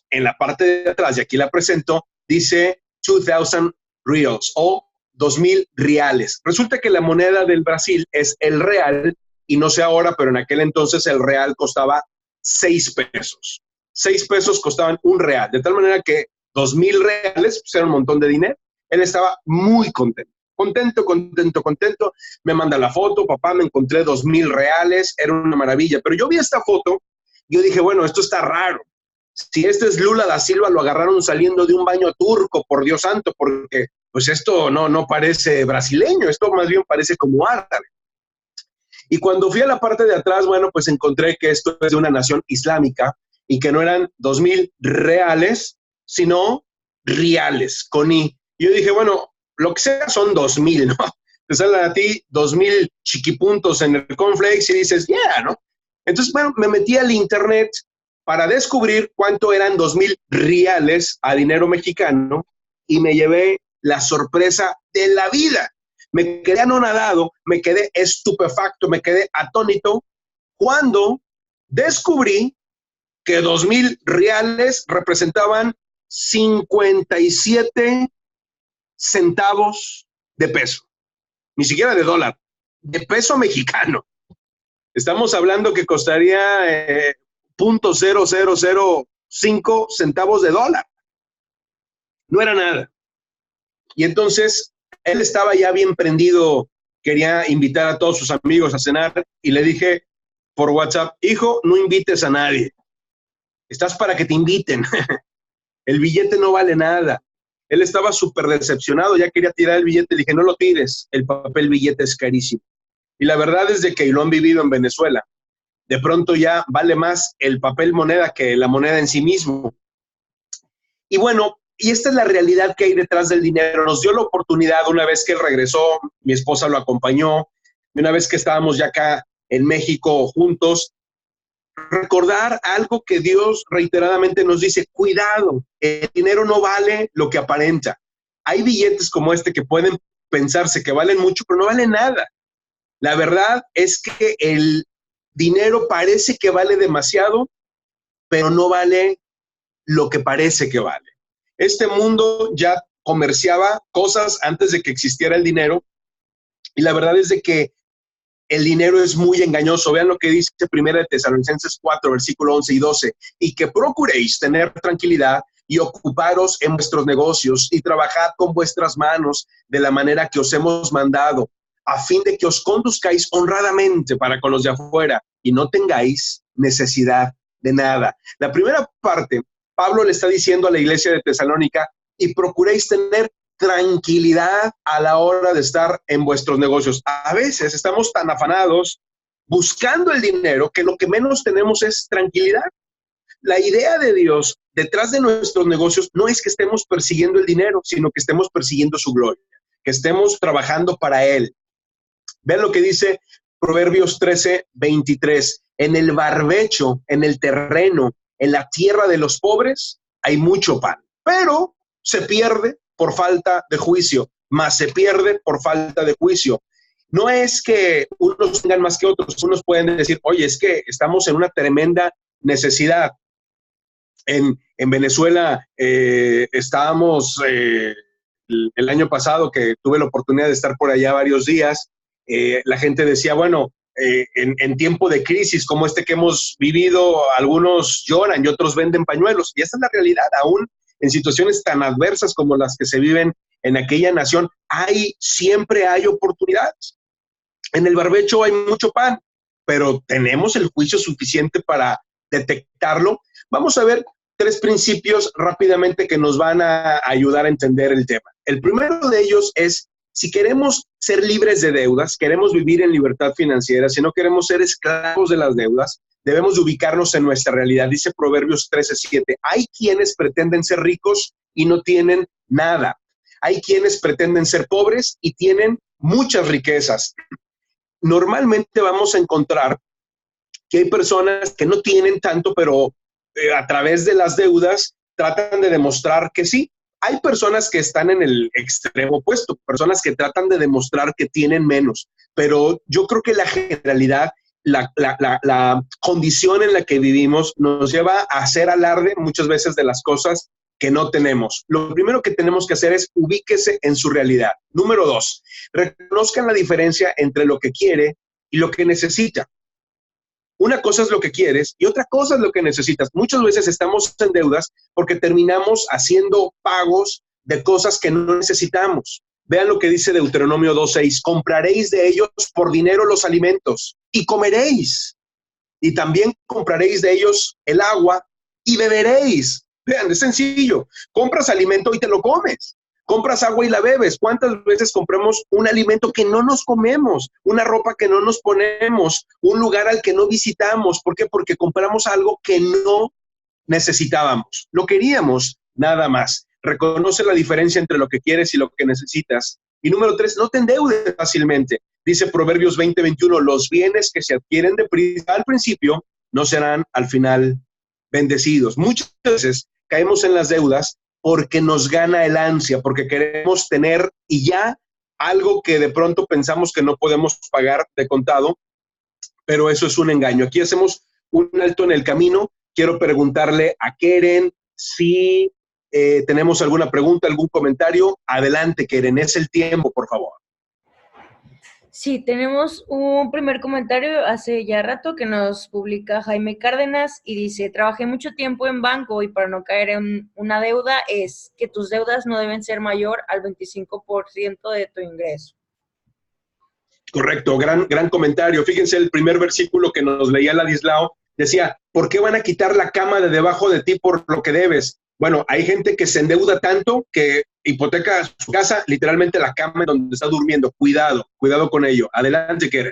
en la parte de atrás, y aquí la presento, dice 2,000 reals o 2,000 reales. Resulta que la moneda del Brasil es el real, y no sé ahora, pero en aquel entonces el real costaba 6 pesos. 6 pesos costaban un real, de tal manera que 2,000 reales pues era un montón de dinero. Él estaba muy contento. Contento. Me manda la foto, papá, me encontré 2,000 reales, era una maravilla. Pero yo vi esta foto, yo dije, bueno, esto está raro. Si este es Lula da Silva, lo agarraron saliendo de un baño turco, por Dios santo, porque pues esto no parece brasileño, esto más bien parece como árabe. Y cuando fui a la parte de atrás, bueno, pues encontré que esto es de una nación islámica y que no eran 2,000 reales, sino reales, con I. Y yo dije, bueno, lo que sea son 2,000, ¿no? Te salen a ti 2,000 chiquipuntos en el cornflakes y dices, yeah, ¿no? Entonces, bueno, me metí al internet para descubrir cuánto eran 2,000 reales a dinero mexicano y me llevé la sorpresa de la vida. Me quedé anonadado, me quedé estupefacto, me quedé atónito cuando descubrí que 2,000 reales representaban 57 centavos de peso, ni siquiera de dólar, de peso mexicano. Estamos hablando que costaría 0.0005 centavos de dólar. No era nada. Y entonces él estaba ya bien prendido, quería invitar a todos sus amigos a cenar y le dije por WhatsApp, hijo, no invites a nadie. Estás para que te inviten. El billete no vale nada. Él estaba súper decepcionado, ya quería tirar el billete. Le dije, no lo tires, el papel billete es carísimo. Y la verdad es de que lo han vivido en Venezuela. De pronto ya vale más el papel moneda que la moneda en sí mismo. Y bueno, y esta es la realidad que hay detrás del dinero. Nos dio la oportunidad, una vez que él regresó, mi esposa lo acompañó, y una vez que estábamos ya acá en México juntos, recordar algo que Dios reiteradamente nos dice: cuidado, el dinero no vale lo que aparenta. Hay billetes como este que pueden pensarse que valen mucho, pero no valen nada. La verdad es que el dinero parece que vale demasiado, pero no vale lo que parece que vale. Este mundo ya comerciaba cosas antes de que existiera el dinero, y la verdad es de que el dinero es muy engañoso. Vean lo que dice 1 Tesalonicenses 4, versículo 11 y 12. Y que procuréis tener tranquilidad y ocuparos en vuestros negocios y trabajad con vuestras manos de la manera que os hemos mandado, a fin de que os conduzcáis honradamente para con los de afuera y no tengáis necesidad de nada. La primera parte, Pablo le está diciendo a la iglesia de Tesalónica: y procuréis tener tranquilidad a la hora de estar en vuestros negocios. A veces estamos tan afanados buscando el dinero que lo que menos tenemos es tranquilidad. La idea de Dios detrás de nuestros negocios no es que estemos persiguiendo el dinero, sino que estemos persiguiendo su gloria, que estemos trabajando para Él. Vean lo que dice Proverbios 13, 23. En el barbecho, en el terreno, en la tierra de los pobres, hay mucho pan, pero se pierde por falta de juicio, más se pierde por falta de juicio. No es que unos tengan más que otros, unos pueden decir, oye, es que estamos en una tremenda necesidad. En Venezuela estábamos el año pasado, que tuve la oportunidad de estar por allá varios días, la gente decía, bueno, en tiempo de crisis como este que hemos vivido, algunos lloran y otros venden pañuelos, y esa es la realidad. Aún en situaciones tan adversas como las que se viven en aquella nación, siempre hay oportunidades. En el barbecho hay mucho pan, pero ¿tenemos el juicio suficiente para detectarlo? Vamos a ver 3 principios rápidamente que nos van a ayudar a entender el tema. El primero de ellos es: si queremos ser libres de deudas, queremos vivir en libertad financiera, si no queremos ser esclavos de las deudas, debemos ubicarnos en nuestra realidad. Dice Proverbios 13:7. Hay quienes pretenden ser ricos y no tienen nada. Hay quienes pretenden ser pobres y tienen muchas riquezas. Normalmente vamos a encontrar que hay personas que no tienen tanto, pero a través de las deudas tratan de demostrar que sí. Hay personas que están en el extremo opuesto, personas que tratan de demostrar que tienen menos, pero yo creo que la generalidad, la condición en la que vivimos nos lleva a hacer alarde muchas veces de las cosas que no tenemos. Lo primero que tenemos que hacer es ubíquese en su realidad. Número 2, reconozcan la diferencia entre lo que quiere y lo que necesita. Una cosa es lo que quieres y otra cosa es lo que necesitas. Muchas veces estamos en deudas porque terminamos haciendo pagos de cosas que no necesitamos. Vean lo que dice Deuteronomio 2:6. Compraréis de ellos por dinero los alimentos y comeréis. Y también compraréis de ellos el agua y beberéis. Vean, es sencillo. Compras alimento y te lo comes. Compras agua y la bebes. ¿Cuántas veces compramos un alimento que no nos comemos? Una ropa que no nos ponemos, un lugar al que no visitamos. ¿Por qué? Porque compramos algo que no necesitábamos. Lo queríamos, nada más. Reconoce la diferencia entre lo que quieres y lo que necesitas. Y número 3, no te endeudes fácilmente. Dice Proverbios 20:21, los bienes que se adquieren deprisa al principio no serán al final bendecidos. Muchas veces caemos en las deudas porque nos gana el ansia, porque queremos tener y ya algo que de pronto pensamos que no podemos pagar de contado, pero eso es un engaño. Aquí hacemos un alto en el camino. Quiero preguntarle a Keren si tenemos alguna pregunta, algún comentario. Adelante, Keren, es el tiempo, por favor. Sí, tenemos un primer comentario hace ya rato que nos publica Jaime Cárdenas y dice, trabajé mucho tiempo en banco y para no caer en una deuda es que tus deudas no deben ser mayor al 25% de tu ingreso. Correcto, gran comentario. Fíjense, el primer versículo que nos leía Ladislao decía, ¿por qué van a quitar la cama de debajo de ti por lo que debes? Bueno, hay gente que se endeuda tanto que hipoteca su casa, literalmente la cama en donde está durmiendo. Cuidado con ello. Adelante, Keren.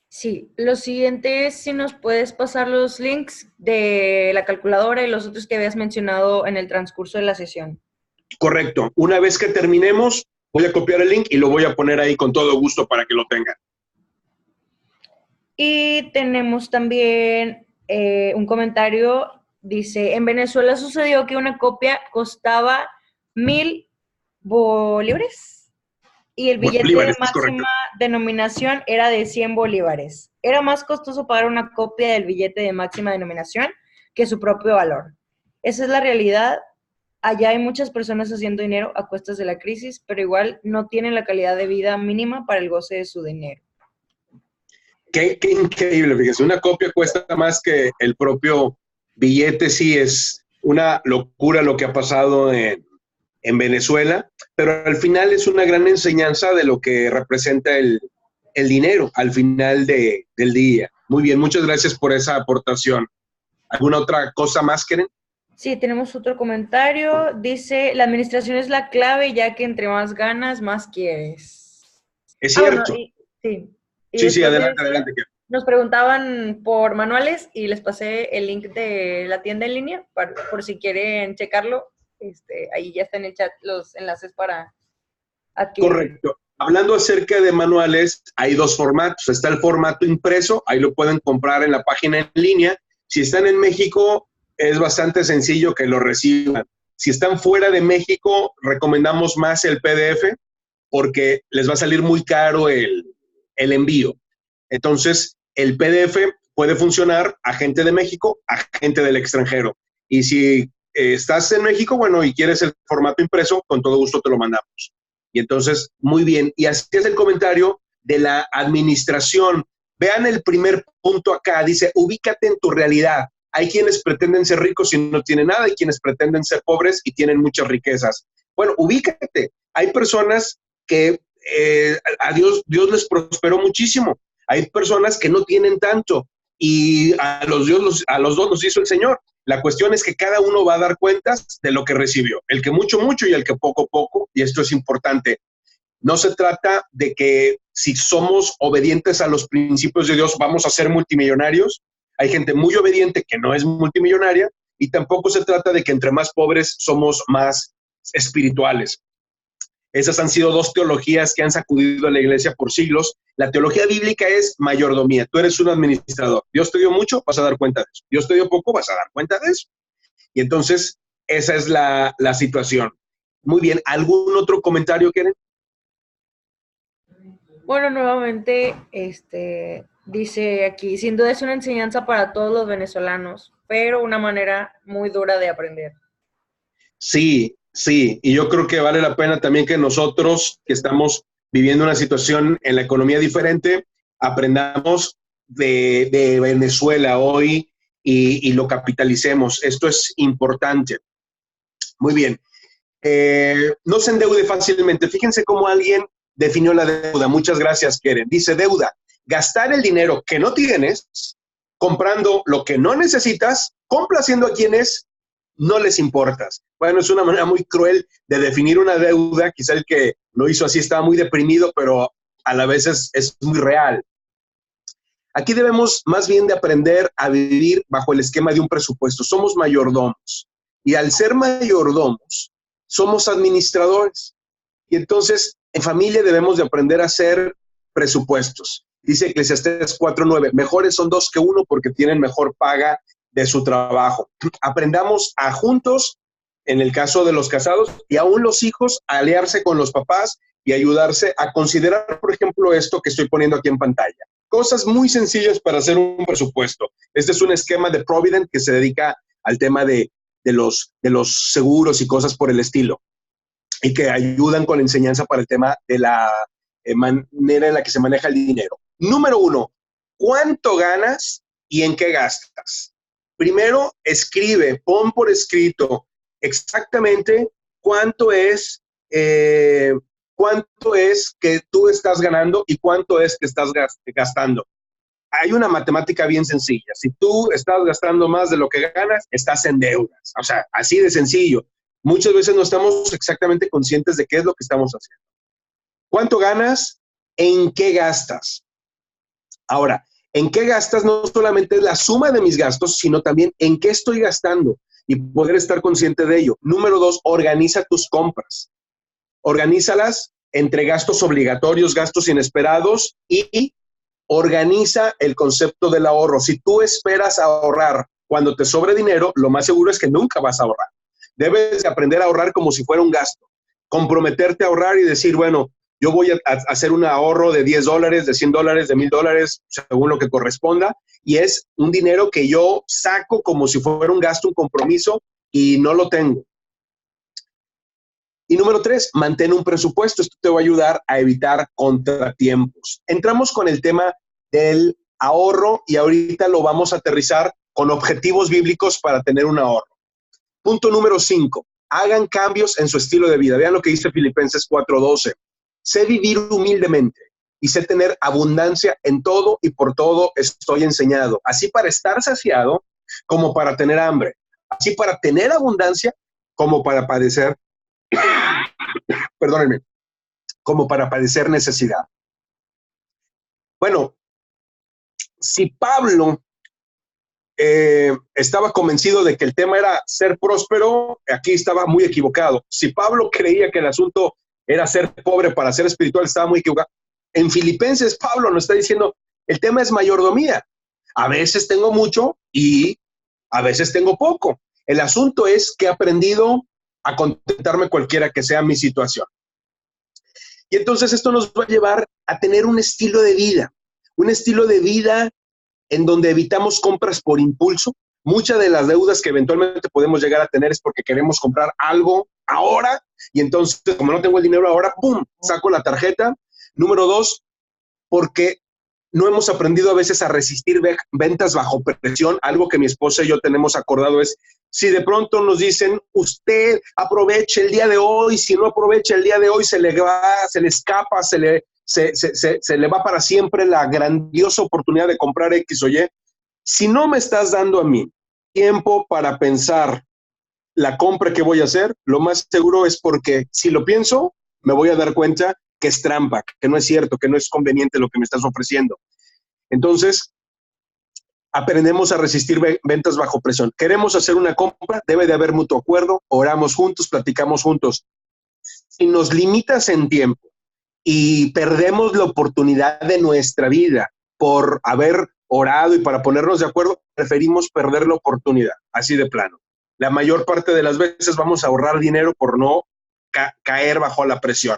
Sí, lo siguiente es si nos puedes pasar los links de la calculadora y los otros que habías mencionado en el transcurso de la sesión. Correcto. Una vez que terminemos, voy a copiar el link y lo voy a poner ahí con todo gusto para que lo tengan. Y tenemos también un comentario, dice, en Venezuela sucedió que una copia costaba 1,000 bolívares y el billete de máxima denominación era de 100 bolívares. Era más costoso pagar una copia del billete de máxima denominación que su propio valor. Esa es la realidad. Allá hay muchas personas haciendo dinero a cuestas de la crisis, pero igual no tienen la calidad de vida mínima para el goce de su dinero. Qué increíble, fíjense, una copia cuesta más que el propio billete. Sí, es una locura lo que ha pasado en Venezuela, pero al final es una gran enseñanza de lo que representa el dinero al final del día. Muy bien, muchas gracias por esa aportación. ¿Alguna otra cosa más, Keren? Sí, tenemos otro comentario. Dice, la administración es la clave, ya que entre más ganas, más quieres. Es cierto. Bueno, sí. Sí, adelante, Keren. Nos preguntaban por manuales y les pasé el link de la tienda en línea por si quieren checarlo. Ahí ya está en el chat los enlaces para adquirir. Correcto. Hablando acerca de manuales, hay dos formatos. Está el formato impreso, ahí lo pueden comprar en la página en línea. Si están en México, es bastante sencillo que lo reciban. Si están fuera de México, recomendamos más el PDF porque les va a salir muy caro el envío. Entonces, el PDF puede funcionar a gente de México, a gente del extranjero. Y si estás en México, bueno, y quieres el formato impreso, con todo gusto te lo mandamos. Y entonces, muy bien. Y así es el comentario de la administración. Vean el primer punto acá, dice, ubícate en tu realidad. Hay quienes pretenden ser ricos y no tienen nada, hay quienes pretenden ser pobres y tienen muchas riquezas. Bueno, ubícate. Hay personas que a Dios les prosperó muchísimo. Hay personas que no tienen tanto y a los dos los hizo el Señor. La cuestión es que cada uno va a dar cuentas de lo que recibió. El que mucho, mucho y el que poco, poco. Y esto es importante. No se trata de que si somos obedientes a los principios de Dios vamos a ser multimillonarios. Hay gente muy obediente que no es multimillonaria y tampoco se trata de que entre más pobres somos más espirituales. Esas han sido dos teologías que han sacudido a la iglesia por siglos. La teología bíblica es mayordomía. Tú eres un administrador. Dios te dio mucho, vas a dar cuenta de eso. Dios te dio poco, vas a dar cuenta de eso. Y entonces, esa es la situación. Muy bien. ¿Algún otro comentario, Keren? Bueno, nuevamente, dice aquí, sin duda es una enseñanza para todos los venezolanos, pero una manera muy dura de aprender. Sí, y yo creo que vale la pena también que nosotros, que estamos viviendo una situación en la economía diferente, aprendamos de Venezuela hoy y lo capitalicemos. Esto es importante. Muy bien. No se endeude fácilmente. Fíjense cómo alguien definió la deuda. Muchas gracias, Keren. Dice deuda, gastar el dinero que no tienes, comprando lo que no necesitas, complaciendo a quienes no les importas. Bueno, es una manera muy cruel de definir una deuda. Quizá el que lo hizo así estaba muy deprimido, pero a la vez es muy real. Aquí debemos más bien de aprender a vivir bajo el esquema de un presupuesto. Somos mayordomos. Y al ser mayordomos, somos administradores. Y entonces, en familia debemos de aprender a hacer presupuestos. Dice Eclesiastés 4:9, mejores son dos que uno porque tienen mejor paga de su trabajo. Aprendamos a juntos, en el caso de los casados, y aún los hijos, a aliarse con los papás y ayudarse a considerar, por ejemplo, esto que estoy poniendo aquí en pantalla. Cosas muy sencillas para hacer un presupuesto. Este es un esquema de Provident que se dedica al tema de los seguros y cosas por el estilo, y que ayudan con la enseñanza para el tema de la manera en la que se maneja el dinero. Número 1, ¿cuánto ganas y en qué gastas? Primero, escribe, pon por escrito exactamente cuánto es que tú estás ganando y cuánto es que estás gastando. Hay una matemática bien sencilla. Si tú estás gastando más de lo que ganas, estás en deudas. O sea, así de sencillo. Muchas veces no estamos exactamente conscientes de qué es lo que estamos haciendo. ¿Cuánto ganas? ¿En qué gastas? Ahora, ¿en qué gastas? No solamente es la suma de mis gastos, sino también en qué estoy gastando y poder estar consciente de ello. Número 2, organiza tus compras. Organízalas entre gastos obligatorios, gastos inesperados y organiza el concepto del ahorro. Si tú esperas ahorrar cuando te sobre dinero, lo más seguro es que nunca vas a ahorrar. Debes de aprender a ahorrar como si fuera un gasto. Comprometerte a ahorrar y decir, bueno, yo voy a hacer un ahorro de $10, de $100, de $1,000, según lo que corresponda, y es un dinero que yo saco como si fuera un gasto, un compromiso, y no lo tengo. Y número 3, mantén un presupuesto. Esto te va a ayudar a evitar contratiempos. Entramos con el tema del ahorro y ahorita lo vamos a aterrizar con objetivos bíblicos para tener un ahorro. Punto número 5, hagan cambios en su estilo de vida. Vean lo que dice Filipenses 4:12. Sé vivir humildemente y sé tener abundancia en todo y por todo estoy enseñado. Así para estar saciado como para tener hambre. Así para tener abundancia como para padecer perdónenme, como para padecer necesidad. Bueno, si Pablo estaba convencido de que el tema era ser próspero, aquí estaba muy equivocado. Si Pablo creía que el asunto era ser pobre para ser espiritual, estaba muy equivocado. En Filipenses, Pablo nos está diciendo, el tema es mayordomía. A veces tengo mucho y a veces tengo poco. El asunto es que he aprendido a contentarme cualquiera que sea mi situación. Y entonces esto nos va a llevar a tener un estilo de vida en donde evitamos compras por impulso. Muchas de las deudas que eventualmente podemos llegar a tener es porque queremos comprar algo ahora y entonces, como no tengo el dinero ahora, ¡pum!, saco la tarjeta. Número 2, porque no hemos aprendido a veces a resistir ventas bajo presión. Algo que mi esposa y yo tenemos acordado es, si de pronto nos dicen, usted aproveche el día de hoy, si no aprovecha el día de hoy, se le escapa, se le va para siempre la grandiosa oportunidad de comprar X o Y. Si no me estás dando a mí tiempo para pensar la compra que voy a hacer, lo más seguro es porque si lo pienso, me voy a dar cuenta que es trampa, que no es cierto, que no es conveniente lo que me estás ofreciendo. Entonces, aprendemos a resistir ventas bajo presión. Queremos hacer una compra, debe de haber mutuo acuerdo, oramos juntos, platicamos juntos. Si nos limitas en tiempo y perdemos la oportunidad de nuestra vida por haber orado y para ponernos de acuerdo, preferimos perder la oportunidad, así de plano. La mayor parte de las veces vamos a ahorrar dinero por no caer bajo la presión.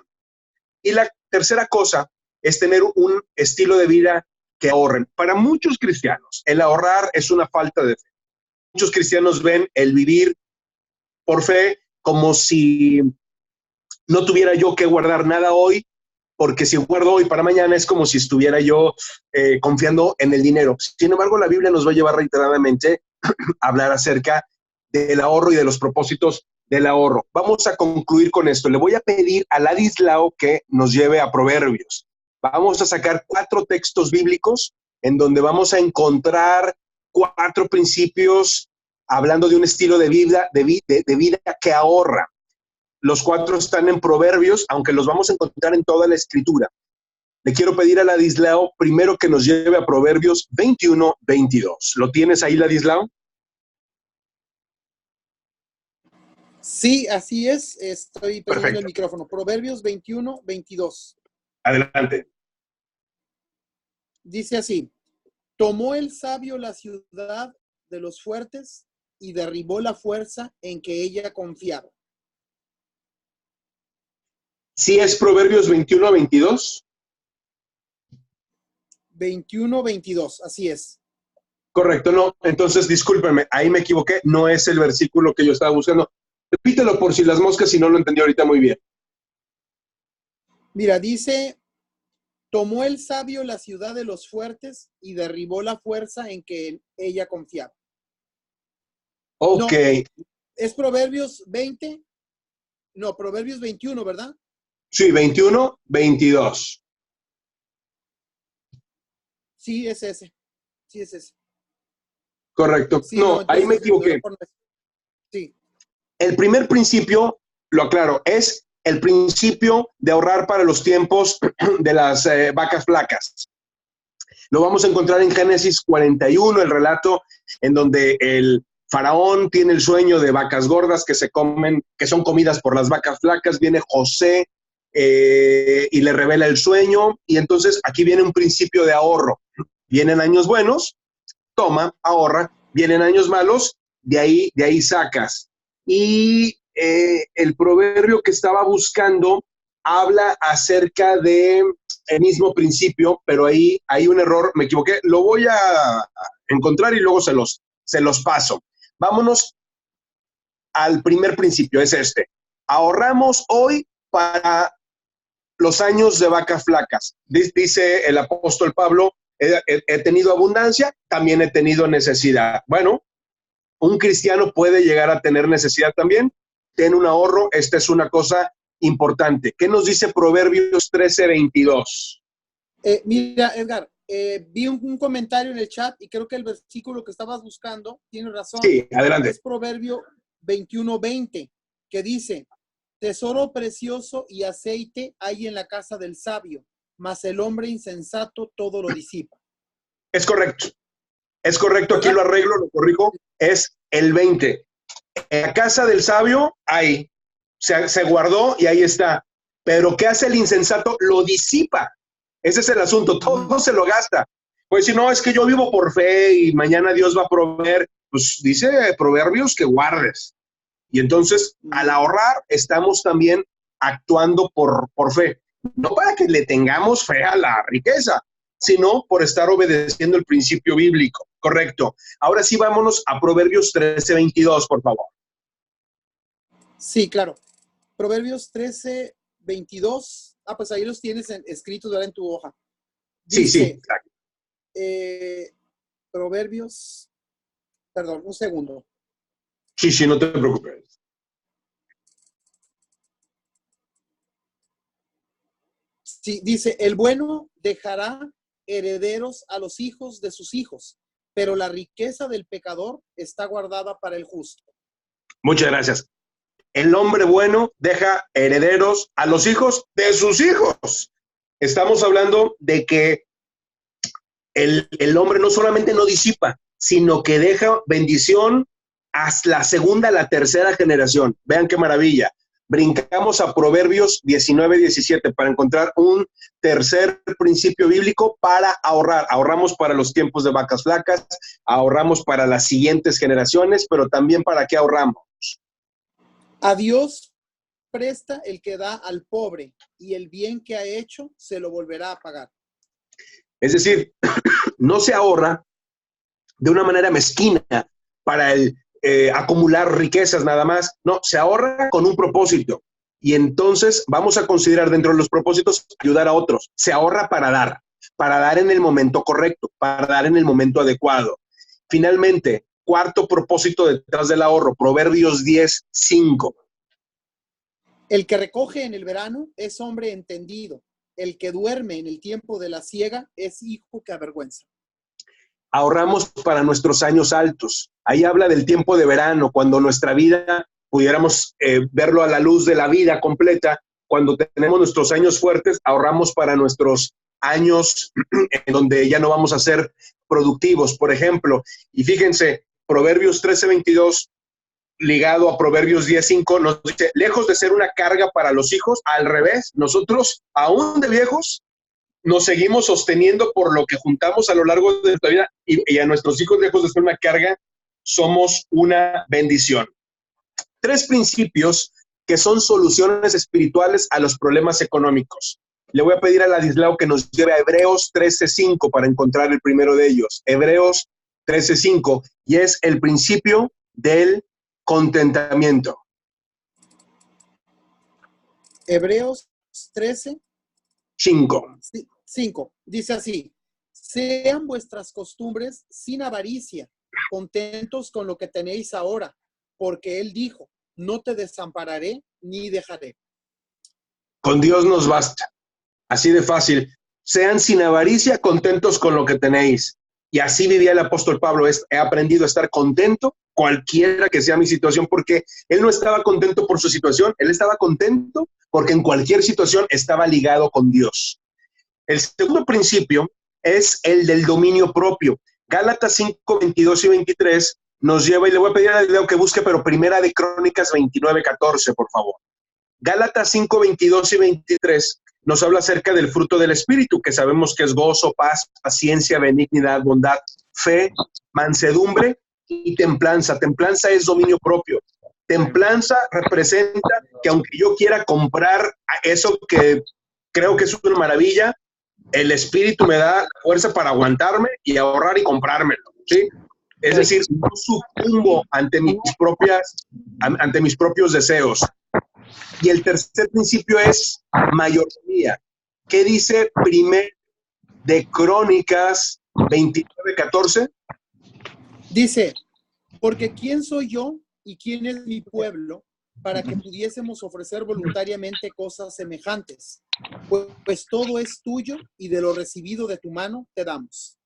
Y la tercera cosa es tener un estilo de vida que ahorren. Para muchos cristianos, el ahorrar es una falta de fe. Muchos cristianos ven el vivir por fe como si no tuviera yo que guardar nada hoy, porque si guardo hoy para mañana es como si estuviera yo confiando en el dinero. Sin embargo, la Biblia nos va a llevar reiteradamente a hablar acerca del ahorro y de los propósitos del ahorro. Vamos a concluir con esto. Le voy a pedir a Ladislao que nos lleve a Proverbios. Vamos a sacar 4 textos bíblicos en donde vamos a encontrar 4 principios hablando de un estilo de vida que ahorra. Los 4 están en Proverbios, aunque los vamos a encontrar en toda la Escritura. Le quiero pedir a Ladislao primero que nos lleve a Proverbios 21:22. ¿Lo tienes ahí, Ladislao? Sí, así es. Estoy prendiendo Perfecto. el micrófono. Proverbios 21:22. Adelante. Dice así: tomó el sabio la ciudad de los fuertes y derribó la fuerza en que ella confiaba. ¿Sí es Proverbios 21:22? 21:22, así es. Correcto, no. Entonces, discúlpenme, ahí me equivoqué. No es el versículo que yo estaba buscando. Repítelo por si las moscas, si no lo entendí ahorita muy bien. Mira, dice Tomó el sabio la ciudad de los fuertes y derribó la fuerza en que ella confiaba. Ok, No, es Proverbios 20, no, Proverbios 21, ¿verdad? sí, 21, 22. Sí, es ese. Sí, es ese. Correcto. Sí, no, No, ahí me entonces no era equivoqué. por... Sí, El primer principio, lo aclaro, es el principio de ahorrar para los tiempos de las vacas flacas. Lo vamos a encontrar en Génesis 41, el relato en donde el faraón tiene el sueño de vacas gordas que se comen, que son comidas por las vacas flacas. Viene José y le revela el sueño, y entonces aquí viene un principio de ahorro. Vienen años buenos, toma, ahorra. Vienen años malos, de ahí sacas. Y el proverbio que estaba buscando habla acerca de el mismo principio, pero ahí hay un error, me equivoqué. Lo voy a encontrar y luego se los paso. Vámonos al primer principio, es este. Ahorramos hoy para los años de vacas flacas. Dice el apóstol Pablo, he tenido abundancia, también he tenido necesidad. Bueno, un cristiano puede llegar a tener necesidad también. Ten un ahorro, esta es una cosa importante. ¿Qué nos dice Proverbios 13:22? Mira, Edgar, vi un comentario en el chat y creo que el versículo que estabas buscando, tiene razón, Sí, adelante. es Proverbio 21:20, que dice, tesoro precioso y aceite hay en la casa del sabio, mas el hombre insensato todo lo disipa. Es correcto. Es correcto, aquí ¿Verdad? lo arreglo, lo corrijo. Es el 20. En la casa del sabio, ahí. Se guardó y ahí está. Pero ¿qué hace el insensato? Lo disipa. Ese es el asunto. Todo se lo gasta. Pues si no, es que yo vivo por fe y mañana Dios va a proveer. Pues dice Proverbios que guardes. Y entonces, al ahorrar, estamos también actuando por fe. No para que le tengamos fe a la riqueza, sino por estar obedeciendo el principio bíblico. Correcto. Ahora sí, vámonos a Proverbios 13:22, por favor. Sí, claro. Proverbios 13:22. Ah, pues ahí los tienes escritos, ¿verdad? En tu hoja. Sí, sí, Dice, exacto. Proverbios, perdón, un segundo. Sí, sí, no te preocupes. Sí, dice, el bueno dejará herederos a los hijos de sus hijos, pero la riqueza del pecador está guardada para el justo. Muchas gracias. El hombre bueno deja herederos a los hijos de sus hijos. Estamos hablando de que el hombre no solamente no disipa, sino que deja bendición hasta la segunda, la tercera generación. Vean qué maravilla. Brincamos a Proverbios 19:17 para encontrar un tercer principio bíblico para ahorrar. Ahorramos para los tiempos de vacas flacas, ahorramos para las siguientes generaciones, pero también para qué ahorramos. A Dios presta el que da al pobre, y el bien que ha hecho se lo volverá a pagar. Es decir, no se ahorra de una manera mezquina para el acumular riquezas nada más. No, se ahorra con un propósito. Y entonces vamos a considerar dentro de los propósitos ayudar a otros. Se ahorra para dar en el momento correcto, para dar en el momento adecuado. Finalmente, cuarto propósito detrás del ahorro, Proverbios 10:5. El que recoge en el verano es hombre entendido. El que duerme en el tiempo de la siega es hijo que avergüenza. Ahorramos para nuestros años altos. Ahí habla del tiempo de verano, cuando nuestra vida pudiéramos verlo a la luz de la vida completa. Cuando tenemos nuestros años fuertes, ahorramos para nuestros años en donde ya no vamos a ser productivos, por ejemplo. Y fíjense, Proverbios 13:22, ligado a Proverbios 10:5, nos dice, lejos de ser una carga para los hijos, al revés, nosotros, aún de viejos, nos seguimos sosteniendo por lo que juntamos a lo largo de nuestra vida, y a nuestros hijos, lejos de ser una carga, somos una bendición. 3 principios que son soluciones espirituales a los problemas económicos. Le voy a pedir a Ladislao que nos lleve a Hebreos 13:5 para encontrar el primero de ellos. Hebreos 13:5, y es el principio del contentamiento. Hebreos 13. 5. 5. Dice así: sean vuestras costumbres sin avaricia, contentos con lo que tenéis ahora, porque Él dijo, no te desampararé ni dejaré. Con Dios nos basta. Así de fácil. Sean sin avaricia, contentos con lo que tenéis. Y así vivía el apóstol Pablo. He aprendido a estar contento, cualquiera que sea mi situación, porque él no estaba contento por su situación, él estaba contento porque en cualquier situación estaba ligado con Dios. El segundo principio es el del dominio propio. Gálatas 5, 22 y 23 nos lleva, y le voy a pedir al video que busque, pero Primera de Crónicas 29, 14, por favor. Gálatas 5, 22 y 23 nos habla acerca del fruto del Espíritu, que sabemos que es gozo, paz, paciencia, benignidad, bondad, fe, mansedumbre y templanza. Templanza es dominio propio. Templanza representa que aunque yo quiera comprar eso que creo que es una maravilla, el Espíritu me da fuerza para aguantarme y ahorrar y comprármelo, ¿sí? Es decir, no sucumbo ante mis propios deseos. Y el tercer principio es mayordomía. ¿Qué dice Primera de Crónicas 29, 14? Dice, porque ¿quién soy yo y quién es mi pueblo para que pudiésemos ofrecer voluntariamente cosas semejantes? Pues todo es tuyo y de lo recibido de tu mano te damos.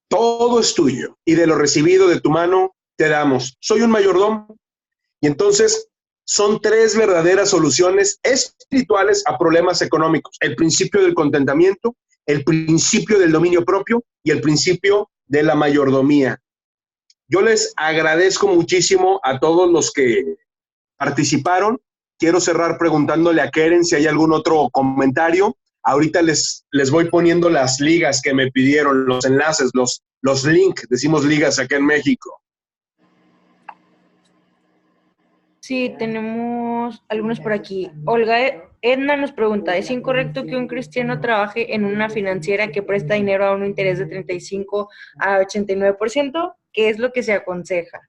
Todo es tuyo y de lo recibido de tu mano te damos. Soy un mayordomo. Y entonces son tres verdaderas soluciones espirituales a problemas económicos. El principio del contentamiento, el principio del dominio propio y el principio de la mayordomía. Yo les agradezco muchísimo a todos los que participaron. Quiero cerrar preguntándole a Keren si hay algún otro comentario. Ahorita les voy poniendo las ligas que me pidieron, los enlaces, los links, decimos ligas acá en México. Sí, tenemos algunos por aquí. Olga Edna nos pregunta, ¿es incorrecto que un cristiano trabaje en una financiera que presta dinero a un interés de 35 a 89%? ¿Qué es lo que se aconseja?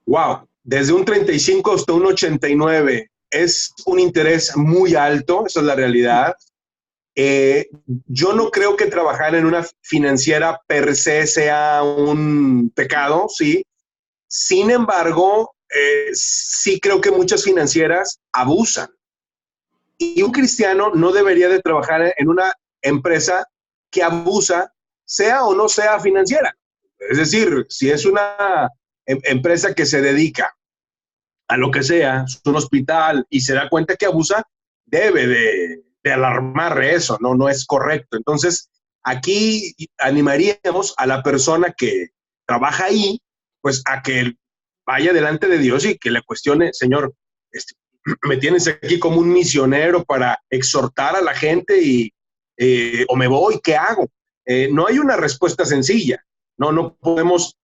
Wow, desde un 35 hasta un 89 es un interés muy alto, esa es la realidad. Yo no creo que trabajar en una financiera per se sea un pecado, ¿sí? Sin embargo, sí creo que muchas financieras abusan. Y un cristiano no debería de trabajar en una empresa que abusa, sea o no sea financiera. Es decir, si es una empresa que se dedica a lo que sea, es un hospital y se da cuenta que abusa, debe de alarmar eso, no es correcto. Entonces, aquí animaríamos a la persona que trabaja ahí, pues a que vaya delante de Dios y que le cuestione, Señor, me tienes aquí como un misionero para exhortar a la gente o me voy, ¿qué hago? No hay una respuesta sencilla. No podemos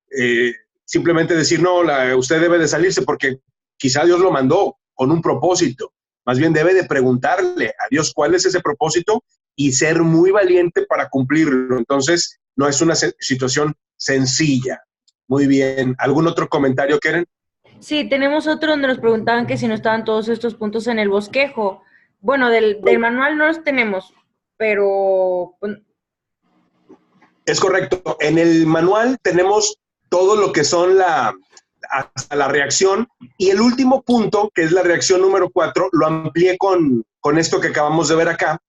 simplemente decir, no, usted debe de salirse porque quizá Dios lo mandó con un propósito. Más bien debe de preguntarle a Dios cuál es ese propósito y ser muy valiente para cumplirlo. Entonces, no es una situación sencilla. Muy bien. ¿Algún otro comentario, Keren? Sí, tenemos otro donde nos preguntaban que si no estaban todos estos puntos en el bosquejo. Bueno, del manual no los tenemos, pero... Es correcto. En el manual tenemos todo lo que son hasta la reacción, y el último punto, que es la reacción número 4, lo amplié con esto que acabamos de ver acá.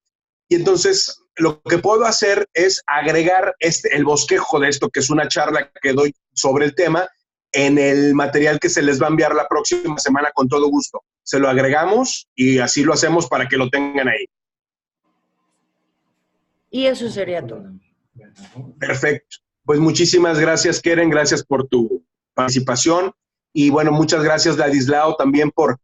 Y entonces lo que puedo hacer es agregar el bosquejo de esto, que es una charla que doy sobre el tema, en el material que se les va a enviar la próxima semana con todo gusto. Se lo agregamos y así lo hacemos para que lo tengan ahí. Y eso sería todo. Perfecto. Pues muchísimas gracias, Keren. Gracias por tu participación. Y bueno, muchas gracias, Ladislao, también por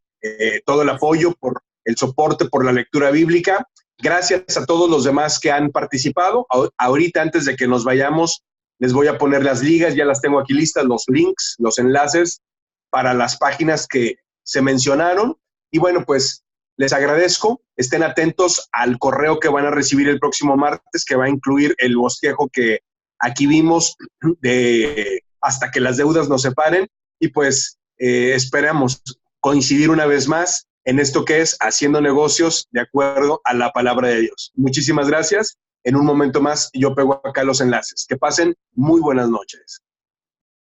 todo el apoyo, por el soporte, por la lectura bíblica. Gracias a todos los demás que han participado. Ahorita, antes de que nos vayamos, les voy a poner las ligas, ya las tengo aquí listas, los links, los enlaces para las páginas que se mencionaron. Y bueno, pues les agradezco. Estén atentos al correo que van a recibir el próximo martes, que va a incluir el bosquejo que aquí vimos de hasta que las deudas nos separen. Y pues esperamos coincidir una vez más en esto que es haciendo negocios de acuerdo a la palabra de Dios. Muchísimas gracias. En un momento más yo pego acá los enlaces. Que pasen muy buenas noches.